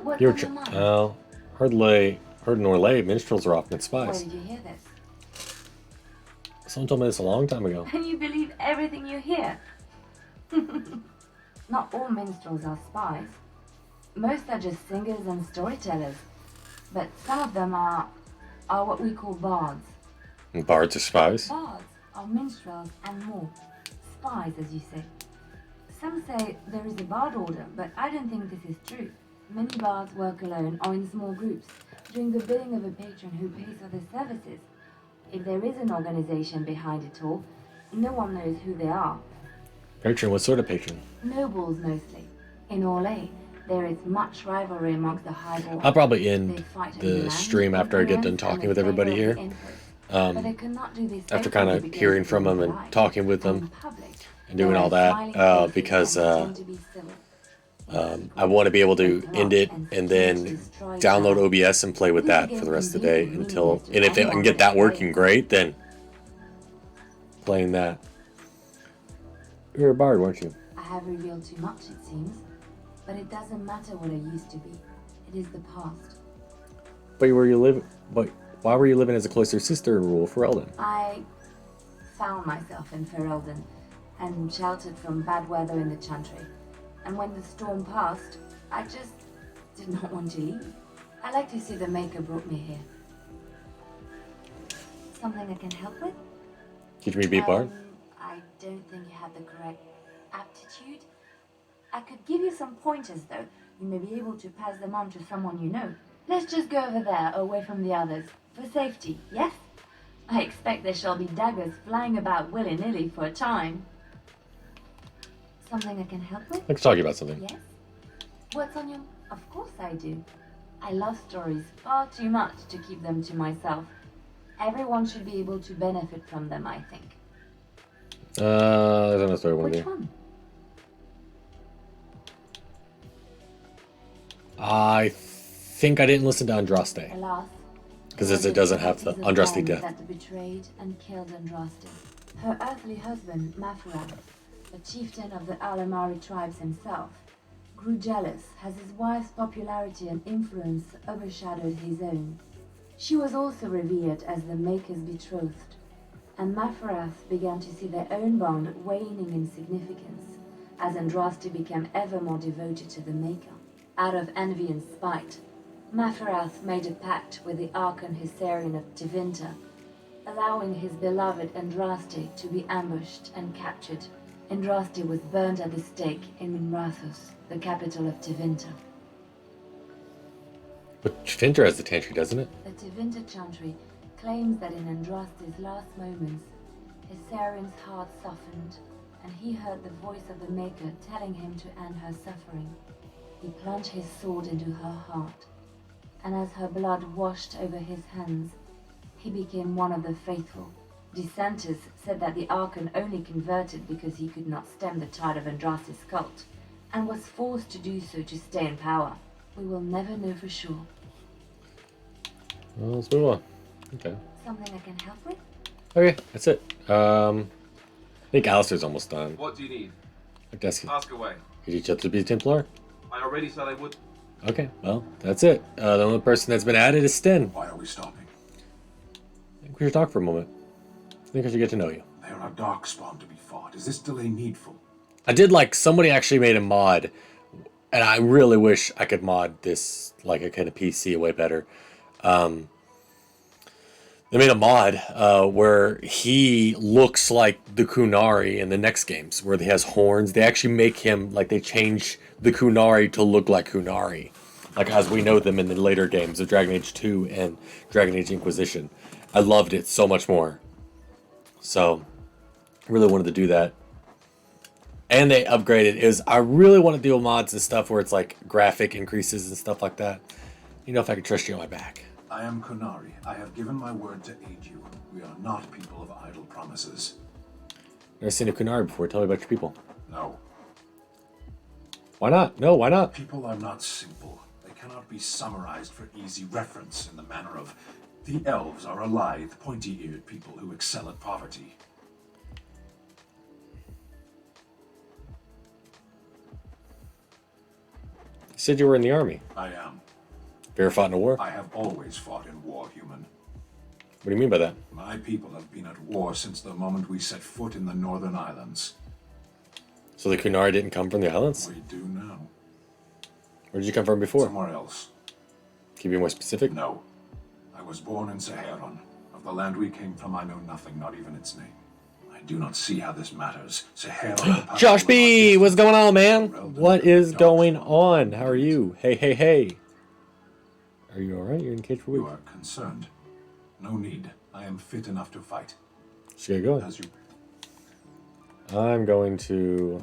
What's You're on your mind? heard in Orlais, minstrels are often Where spies. did you hear this? Someone told me this a long time ago. And you believe everything you hear? Not all minstrels are spies. Most are just singers and storytellers. But some of them are what we call bards. And bards are spies. Bards are minstrels and more. Spies, as you say. Some say there is a bard order, but I don't think this is true. Many bards work alone or in small groups, doing the bidding of a patron who pays for their services. If there is an organization behind it all, no one knows who they are. Patron? What sort of patron? Nobles mostly. In Orlais, there is much rivalry amongst the highborn. I'll probably They end fight over the land, stream after I get done opinions, talking and with the everybody favor of here. the emperor. But they cannot do this After kind openly of because hearing it's from them and polite. talking with them In public, and doing there all are that, smiling faces because and pretend to be civil. I want to be able to end it and then download OBS and play with that for the rest of the day until, and if I can get that working great, then playing that. You're a bard, weren't you? I have revealed too much, it seems. But it doesn't matter what I used to be. It is the past. But why were you living as a cloister sister in Rule for Eldon? I found myself in Ferelden and sheltered from bad weather in the Chantry. And when the storm passed, I just did not want to leave. I like to see the Maker brought me here. Something I can help with? Teach me to be a bard? I don't think you have the correct aptitude. I could give you some pointers, though. You may be able to pass them on to someone you know. Let's just go over there, away from the others. For safety, yes? I expect there shall be daggers flying about willy-nilly for a time. Something I can help with? I can talk to you about something. Yes? What's on your... Of course I do. I love stories far too much to keep them to myself. Everyone should be able to benefit from them, I think. There's another story I want to Which do. one? I think I didn't listen to Andraste. Alas, Because it doesn't have the Andraste death. that betrayed and killed Andraste. Her earthly husband, Mafra, the chieftain of the Alamari tribes himself, grew jealous as his wife's popularity and influence overshadowed his own. She was also revered as the Maker's betrothed, and Mafarath began to see their own bond waning in significance as Andraste became ever more devoted to the Maker. Out of envy and spite, Mafarath made a pact with the Archon Hysarian of Tevinter, allowing his beloved Andraste to be ambushed and captured. Andraste was burned at the stake in Minrathos, the capital of Tevinter. But Finter has the Chantry, doesn't it? The Tevinter Chantry claims that in Andraste's last moments, Hysarian's heart softened, and he heard the voice of the Maker telling him to end her suffering. He plunged his sword into her heart, and as her blood washed over his hands, he became one of the faithful. Dissenters said that the Archon only converted because he could not stem the tide of Andraste's cult, and was forced to do so to stay in power. We will never know for sure. Well, let's move on. Okay. Something I can help with? Okay, that's it. I think Alistair's almost done. What do you need? Desky. Ask away. Did you teach up to be a Templar? I already said I would. Okay, well, that's it. The only person that's been added is Sten. Why are we stopping? I think we should talk for a moment. I think I should get to know you. There are darkspawn to be fought. Is this delay needful? I did somebody actually made a mod, and I really wish I could mod this like a kind of PC way better. They made a mod where he looks like the Kunari in the next games, where he has horns. They actually make him, they change the Kunari to look like Kunari, as we know them in the later games of Dragon Age 2 and Dragon Age Inquisition. I loved it so much more. So, really wanted to do that. And they upgraded. I really want to do mods and stuff where it's graphic increases and stuff like that. If I could trust you on my back. I am Kunari. I have given my word to aid you. We are not people of idle promises. Never seen a Kunari before. Tell me about your people. No. Why not? No, why not? People are not simple. They cannot be summarized for easy reference in the manner of the elves are a lithe, pointy-eared people who excel at poverty. You said you were in the army. I am. Have you ever fought in a war? I have always fought in war, human. What do you mean by that? My people have been at war since the moment we set foot in the Northern Islands. So the Kunari didn't come from the islands? We do now. Where did you come from before? Somewhere else. Can you be more specific? No. I was born in Saharan. Of the land we came from, I know nothing, not even its name. I do not see how this matters. Saharan... Josh B! What's going on, man? What is going on? How are you? Hey, hey, hey. Are you alright? You're in cage for a week. You are concerned. No need. I am fit enough to fight. Just get going. As you... I'm going to...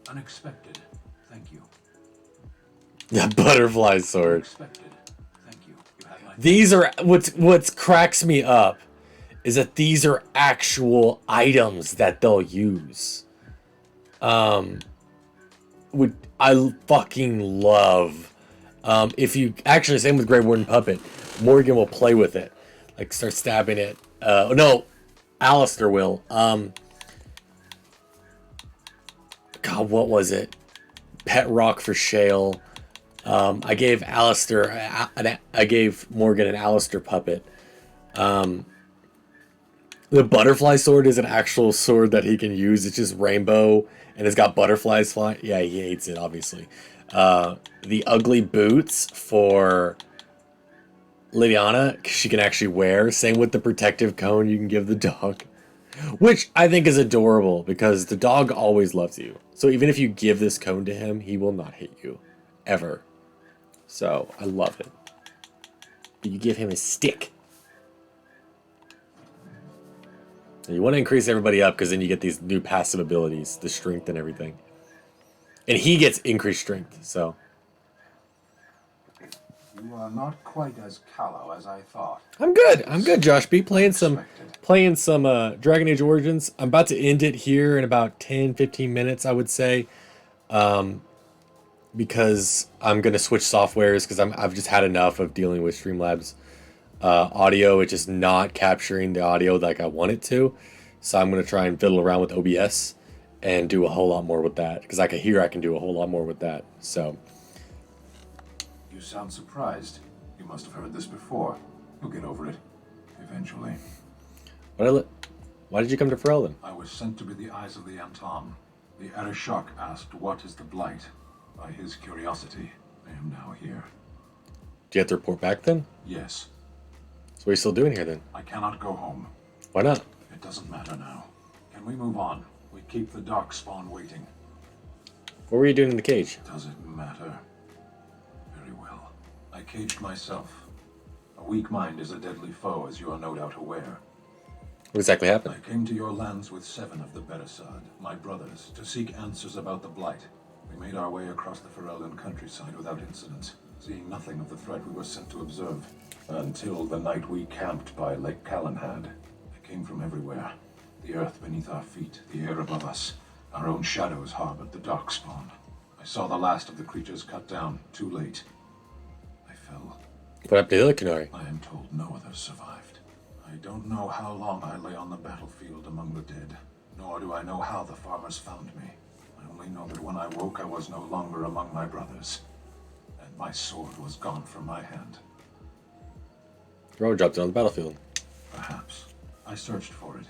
Unexpected. Thank you. Yeah, butterfly sword. Unexpected. Thank you. You had my... These are... What cracks me up is that these are actual items that they'll use. I fucking love. If you actually, same with Grey Warden Puppet, Morgan will play with it, start stabbing it. No, Alistair will. what was it? Pet rock for Shale. I gave I gave Morgan an Alistair puppet. The butterfly sword is an actual sword that he can use. It's just rainbow and it's got butterflies flying. Yeah, he hates it, obviously. The ugly boots for Liliana, she can actually wear. Same with the protective cone you can give the dog. Which I think is adorable because the dog always loves you. So even if you give this cone to him, he will not hate you. Ever. So I love it. But you give him a stick. And you want to increase everybody up because then you get these new passive abilities, the strength and everything. And he gets increased strength, so. You are not quite as callow as I thought. I'm good, Josh B. Playing some Dragon Age Origins. I'm about to end it here in about 10-15 minutes, I would say. Because I'm gonna switch softwares because I've just had enough of dealing with Streamlabs audio. It's just not capturing the audio like I want it to. So I'm gonna try and fiddle around with OBS and do a whole lot more with that because I can do a whole lot more with that. So. You sound surprised. You must have heard this before. You'll get over it. Eventually. Why did you come to Ferelden? I was sent to be the eyes of the Anton. The Arishok asked, "What is the Blight?" By his curiosity, I am now here. Do you have to report back then? Yes. So what are you still doing here then? I cannot go home. Why not? It doesn't matter now. Can we move on? We keep the Darkspawn waiting. What were you doing in the cage? Does it matter? Very well. I caged myself. A weak mind is a deadly foe, as you are no doubt aware. What exactly happened? I came to your lands with 7 of the Beresad, my brothers, to seek answers about the Blight. We made our way across the Ferelden countryside without incident, seeing nothing of the threat we were sent to observe. Until the night we camped by Lake Calenhad. They came from everywhere. The earth beneath our feet, the air above us. Our own shadows harbored the Darkspawn. I saw the last of the creatures cut down, too late. I fell. What happened to the other Canary? I am told no others survived. I don't know how long I lay on the battlefield among the dead, nor do I know how the farmers found me. I only know that when I woke I was no longer among my brothers, and my sword was gone from my hand. Rowan dropped it on the battlefield. Perhaps. I searched for it,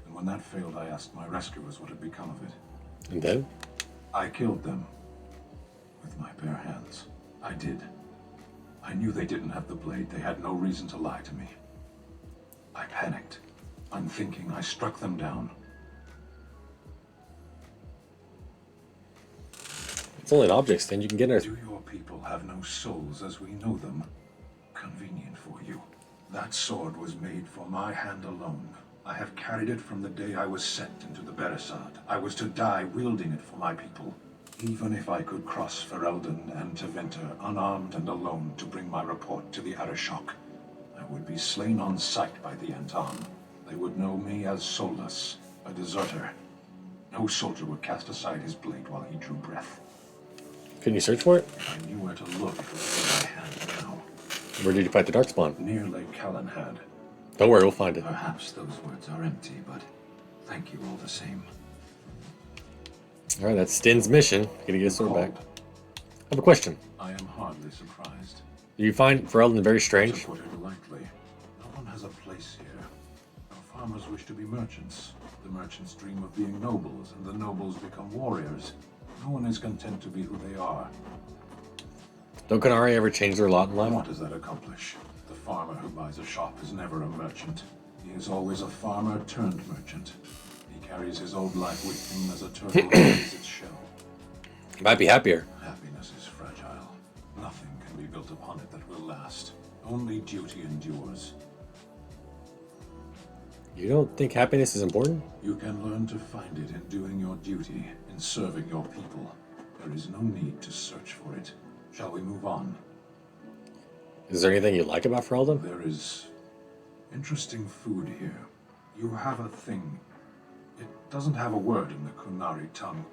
and when that failed I asked my rescuers what had become of it. And then? I killed them. With my bare hands. I did. I knew they didn't have the blade. They had no reason to lie to me. I panicked. Unthinking, I struck them down. It's only an object stand. You can get in Do your people have no souls as we know them? Convenient for you. That sword was made for my hand alone. I have carried it from the day I was sent into the Beresad. I was to die wielding it for my people. Even if I could cross Ferelden and Tevinter unarmed and alone to bring my report to the Arishok, I would be slain on sight by the Anton. They would know me as soulless, a deserter. No soldier would cast aside his blade while he drew breath. Couldn't you search for it? I knew where to look if it was in my hand now. Where did you fight the Darkspawn? Near Lake Calenhad. Don't worry, we'll find it. Perhaps those words are empty, but thank you all the same. Alright, that's Stin's mission. Gonna get his sword back. I have a question. I am hardly surprised. Do you find Ferelden very strange? To put it lightly, no one has a place here. Our farmers wish to be merchants. The merchants dream of being nobles, and the nobles become warriors. No one is content to be who they are. Don't Canari ever change their lot in life? What does that accomplish? The farmer who buys a shop is never a merchant. He is always a farmer turned merchant. He carries his old life with him as a turtle carries its shell. Might be happier. Happiness is fragile. Nothing can be built upon it that will last. Only duty endures. You don't think happiness is important? You can learn to find it in doing your duty, in serving your people. There is no need to search for it. Shall we move on? Is there anything you like about Ferelden? There is interesting food here. You have a thing. It doesn't have a word in the Kunari tongue.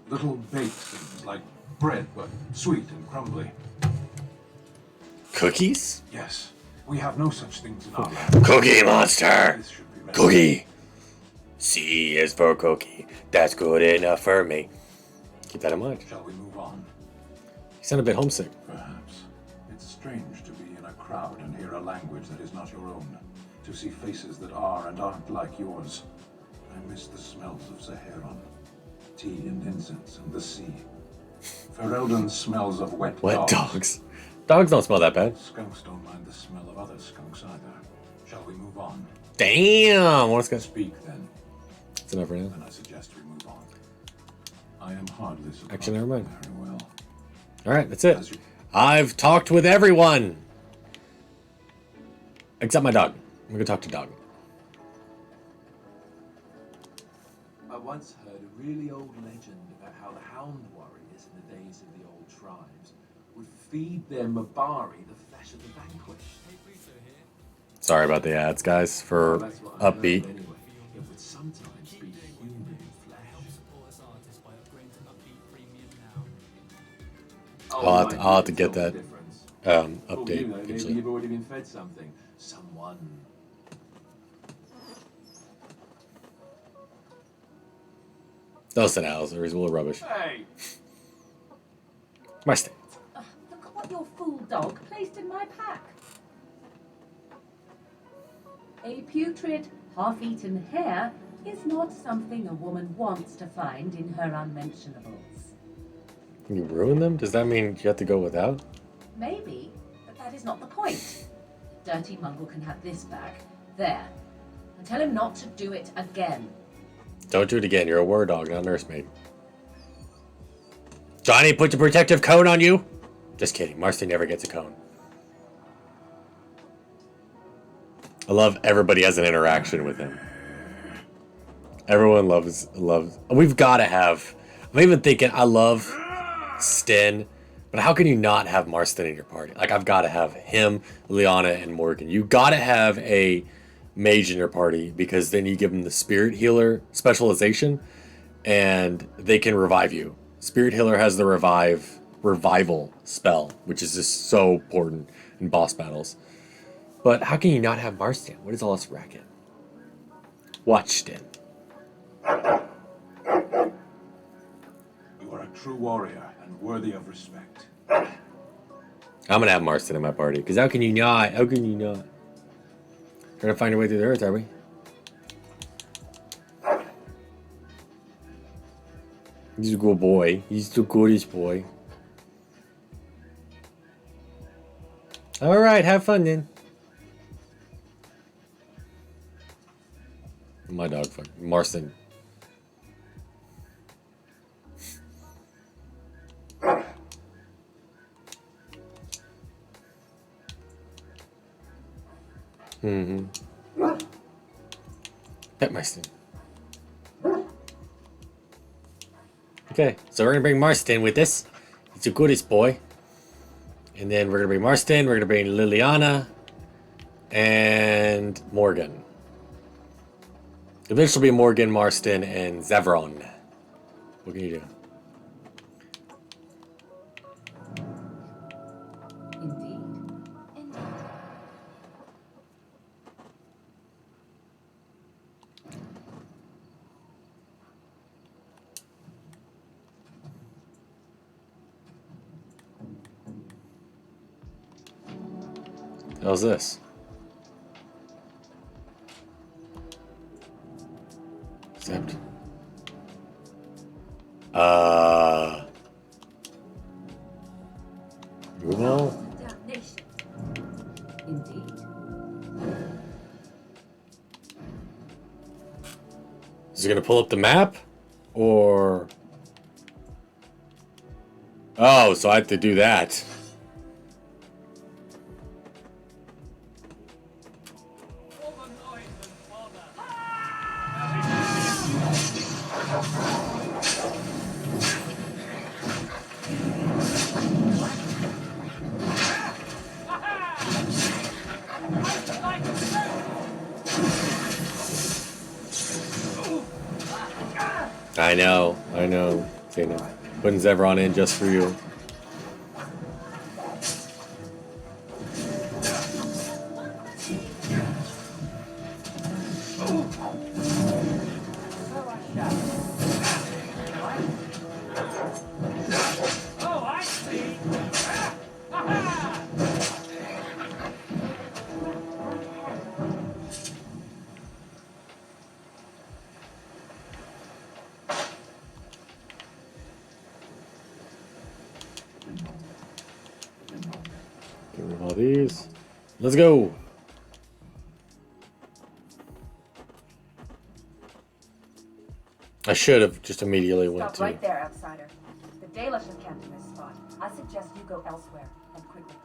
Little baked things like bread, but sweet and crumbly. Cookies? Yes. We have no such things in our land. Cookie monster! This should be ready. Cookie! C is for cookie. That's good enough for me. Keep that in mind. Shall we move on? You sound a bit homesick. Perhaps. It's strange to be in a crowd and hear a language that is not your own. To see faces that are and aren't like yours. I miss the smells of Saharan. Tea and incense and the sea. Ferelden smells of wet dogs. Dogs don't smell that bad. Skunks don't mind the smell of other skunks either. Shall we move on? Damn! What's gonna speak then? It's enough right now. Then I suggest we move on. I am hardly surprised. Actually, never mind. Very well. All right, that's it. I've talked with everyone except my dog. I'm gonna talk to dog. I once heard a really old legend about how the hound warriors in the days of the old tribes would feed their Mabari the flesh of the vanquished. Sorry about the ads, guys, for That's what I heard upbeat. anyway. It would sometimes be human flesh. I'll have to get that Oh, update you know, maybe eventually. you've already been fed something. Someone. Those are owls. There is a little rubbish. Hey! Marston. Look at what your fool dog placed in my pack. A putrid, half-eaten hare is not something a woman wants to find in her unmentionables. Can you ruin them? Does that mean you have to go without? Maybe, but that is not the point. Dirty Mungle can have this back. There. And tell him not to do it again. Don't do it again. You're a war dog, not a nursemaid. Johnny, put your protective cone on you. Just kidding. Marston never gets a cone. I love everybody has an interaction with him. Everyone loves. We've got to have. I'm even thinking. I love Sten, but how can you not have Marston in your party? Like I've got to have him, Liana, and Morgan. You got to have a mage in your party because then you give them the spirit healer specialization, and they can revive you. Spirit healer has the revival spell, which is just so important in boss battles. But how can you not have Marston? What is all this racket? Watch Sten. You are a true warrior and worthy of respect. I'm gonna have Marston in my party because how can you not? How can you not? Trying to find a way through the earth, are we? He's a good boy. He's the goodest boy. All right, have fun then. My dog, fuck Marston. Pet Marston. Okay, so we're gonna bring Marston with us. He's the goodest boy. And then we're gonna bring Marston, we're gonna bring Liliana and Morgan. Eventually be Morgan, Marston, and Zevron. What can you do? Indeed. How's this? Accept. Move on. Indeed. Is it gonna pull up the map? Or... Oh, so I have to do that. I know. Zena. Putting Zevron in just for you. these. Let's go. I should have just immediately went Stop to. right there, outsider. The Dalish have camped in this spot. I suggest you go elsewhere, and quickly.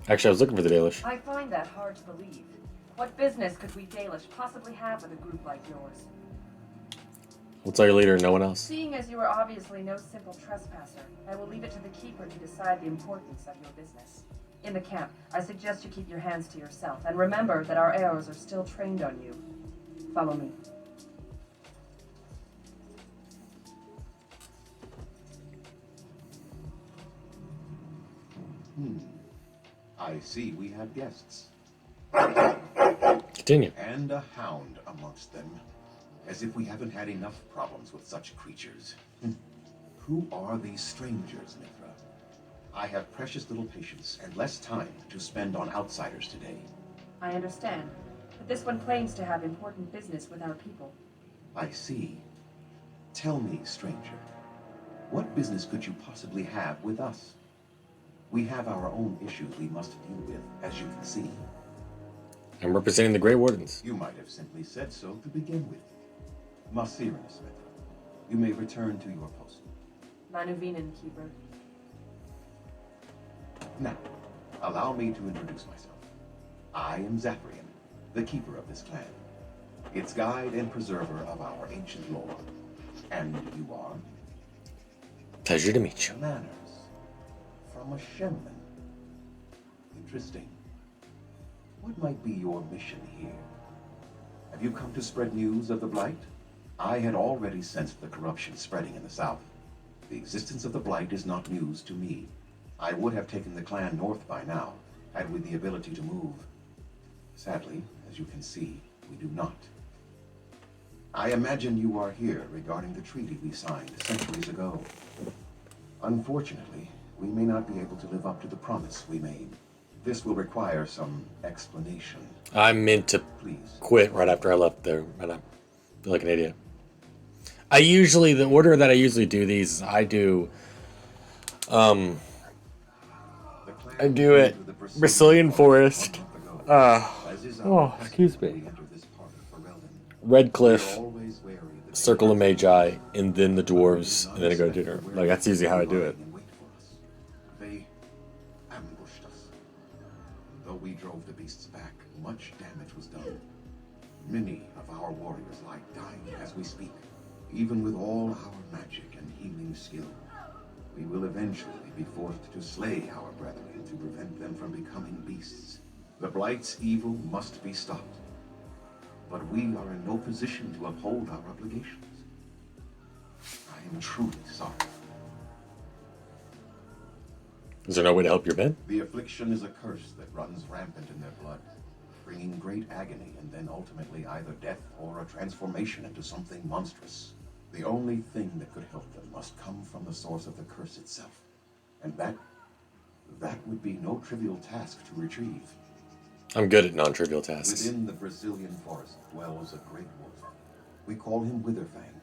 Actually, I was looking for the Dalish. I find that hard to believe. What business could we Dalish possibly have with a group like yours? We'll tell your leader, no one else. Seeing as you are obviously no simple trespasser, I will leave it to the keeper to decide the importance of your business. In the camp, I suggest you keep your hands to yourself, and remember that our arrows are still trained on you. Follow me. I see we have guests. Continue. And a hound amongst them. As if we haven't had enough problems with such creatures. Who are these strangers, Mithra? I have precious little patience and less time to spend on outsiders today. I understand, but this one claims to have important business with our people. I see. Tell me, stranger, what business could you possibly have with us? We have our own issues we must deal with, as you can see. I'm representing the Grey Wardens. You might have simply said so to begin with. Masirinus, Mithra, you may return to your post. Manuvinen, keeper. Now, allow me to introduce myself. I am Zafrian, the keeper of this clan, its guide and preserver of our ancient lore. And you are? Pleasure to meet you. Manners. From a Shemman. Interesting. What might be your mission here? Have you come to spread news of the Blight? I had already sensed the corruption spreading in the south. The existence of the Blight is not news to me. I would have taken the clan north by now, had we the ability to move. Sadly, as you can see, we do not. I imagine you are here regarding the treaty we signed centuries ago. Unfortunately, we may not be able to live up to the promise we made. This will require some explanation. I meant to quit right after I left there, and I feel like an idiot. The order that I usually do these is I do it Brazilian Forest, excuse me, Red Cliff, Circle of Magi, and then the Dwarves, and then I go to dinner. Like, that's usually how I do it. They ambushed us. Though we drove the beasts back, much damage was done. Many of our warriors lie dying as we speak. Even with all our magic and healing skill, we will eventually be forced to slay our brethren to prevent them from becoming beasts. The Blight's evil must be stopped. But we are in no position to uphold our obligations. I am truly sorry. Is there no way to help your men? The affliction is a curse that runs rampant in their blood, bringing great agony and then ultimately either death or a transformation into something monstrous. The only thing that could help them must come from the source of the curse itself. And that would be no trivial task to retrieve. I'm good at non-trivial tasks. Within the Brazilian forest dwells a great wolf. We call him Witherfang.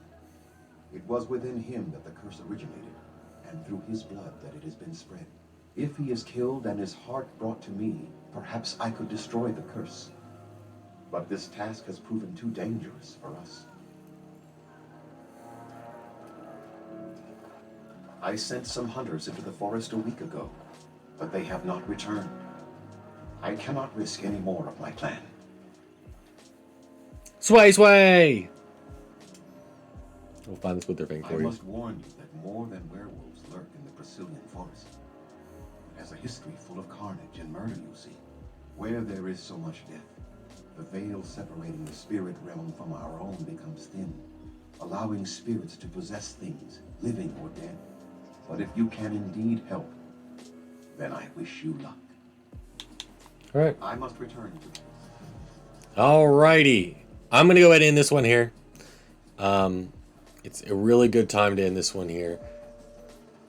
It was within him that the curse originated, and through his blood that it has been spread. If he is killed and his heart brought to me, perhaps I could destroy the curse. But this task has proven too dangerous for us. I sent some hunters into the forest a week ago, but they have not returned. I cannot risk any more of my clan. Sway, sway! We'll find this with their thing for I you. must warn you that more than werewolves lurk in the Brazilian forest. It has a history full of carnage and murder, you see. Where there is so much death, the veil separating the spirit realm from our own becomes thin, allowing spirits to possess things, living or dead. But if you can indeed help, then I wish you luck. All right. I must return to. Alrighty. I'm going to go ahead and end this one here. It's a really good time to end this one here.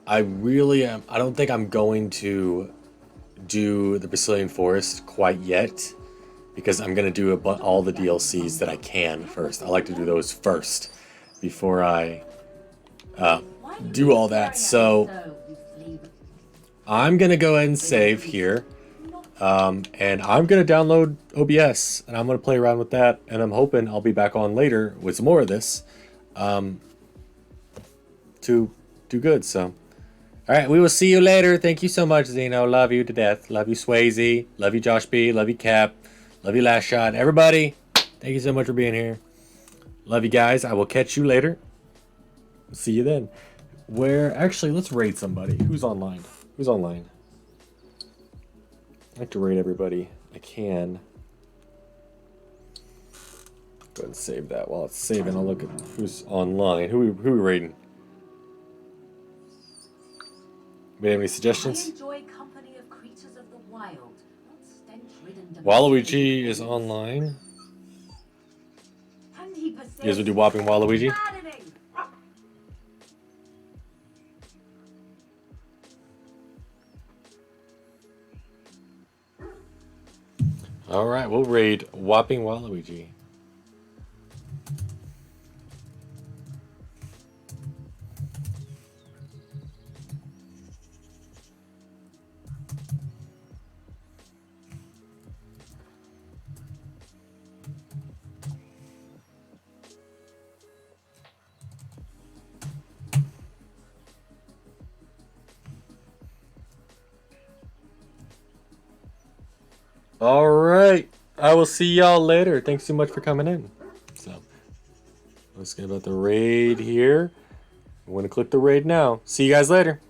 I really am. I don't think I'm going to do the Brazilian Forest quite yet, because I'm going to do all the DLCs that I can first. I like to do those first before I do all that. So I'm going to go ahead and save here. And I'm going to download OBS, and I'm going to play around with that, and I'm hoping I'll be back on later with some more of this to do good. So, all right, we will see you later. Thank you so much, Zeno. Love you to death. Love you, Swayze. Love you, Josh B. Love you, Cap. Love you, Last Shot. Everybody, thank you so much for being here. Love you guys. I will catch you later. See you then. Actually, let's raid somebody. Who's online? Who's online? I like to raid everybody I can. Go ahead and save that. While it's saving, I'll look at who's online. Who we raiding? We have any suggestions? I enjoy company of creatures of the wild, not stench-ridden Waluigi is online. And he You guys would do Whopping Waluigi? Alright, we'll raid Whopping Waluigi. All right. I will see y'all later. Thanks so much for coming in. So, let's get about the raid here. I'm going to click the raid now. See you guys later.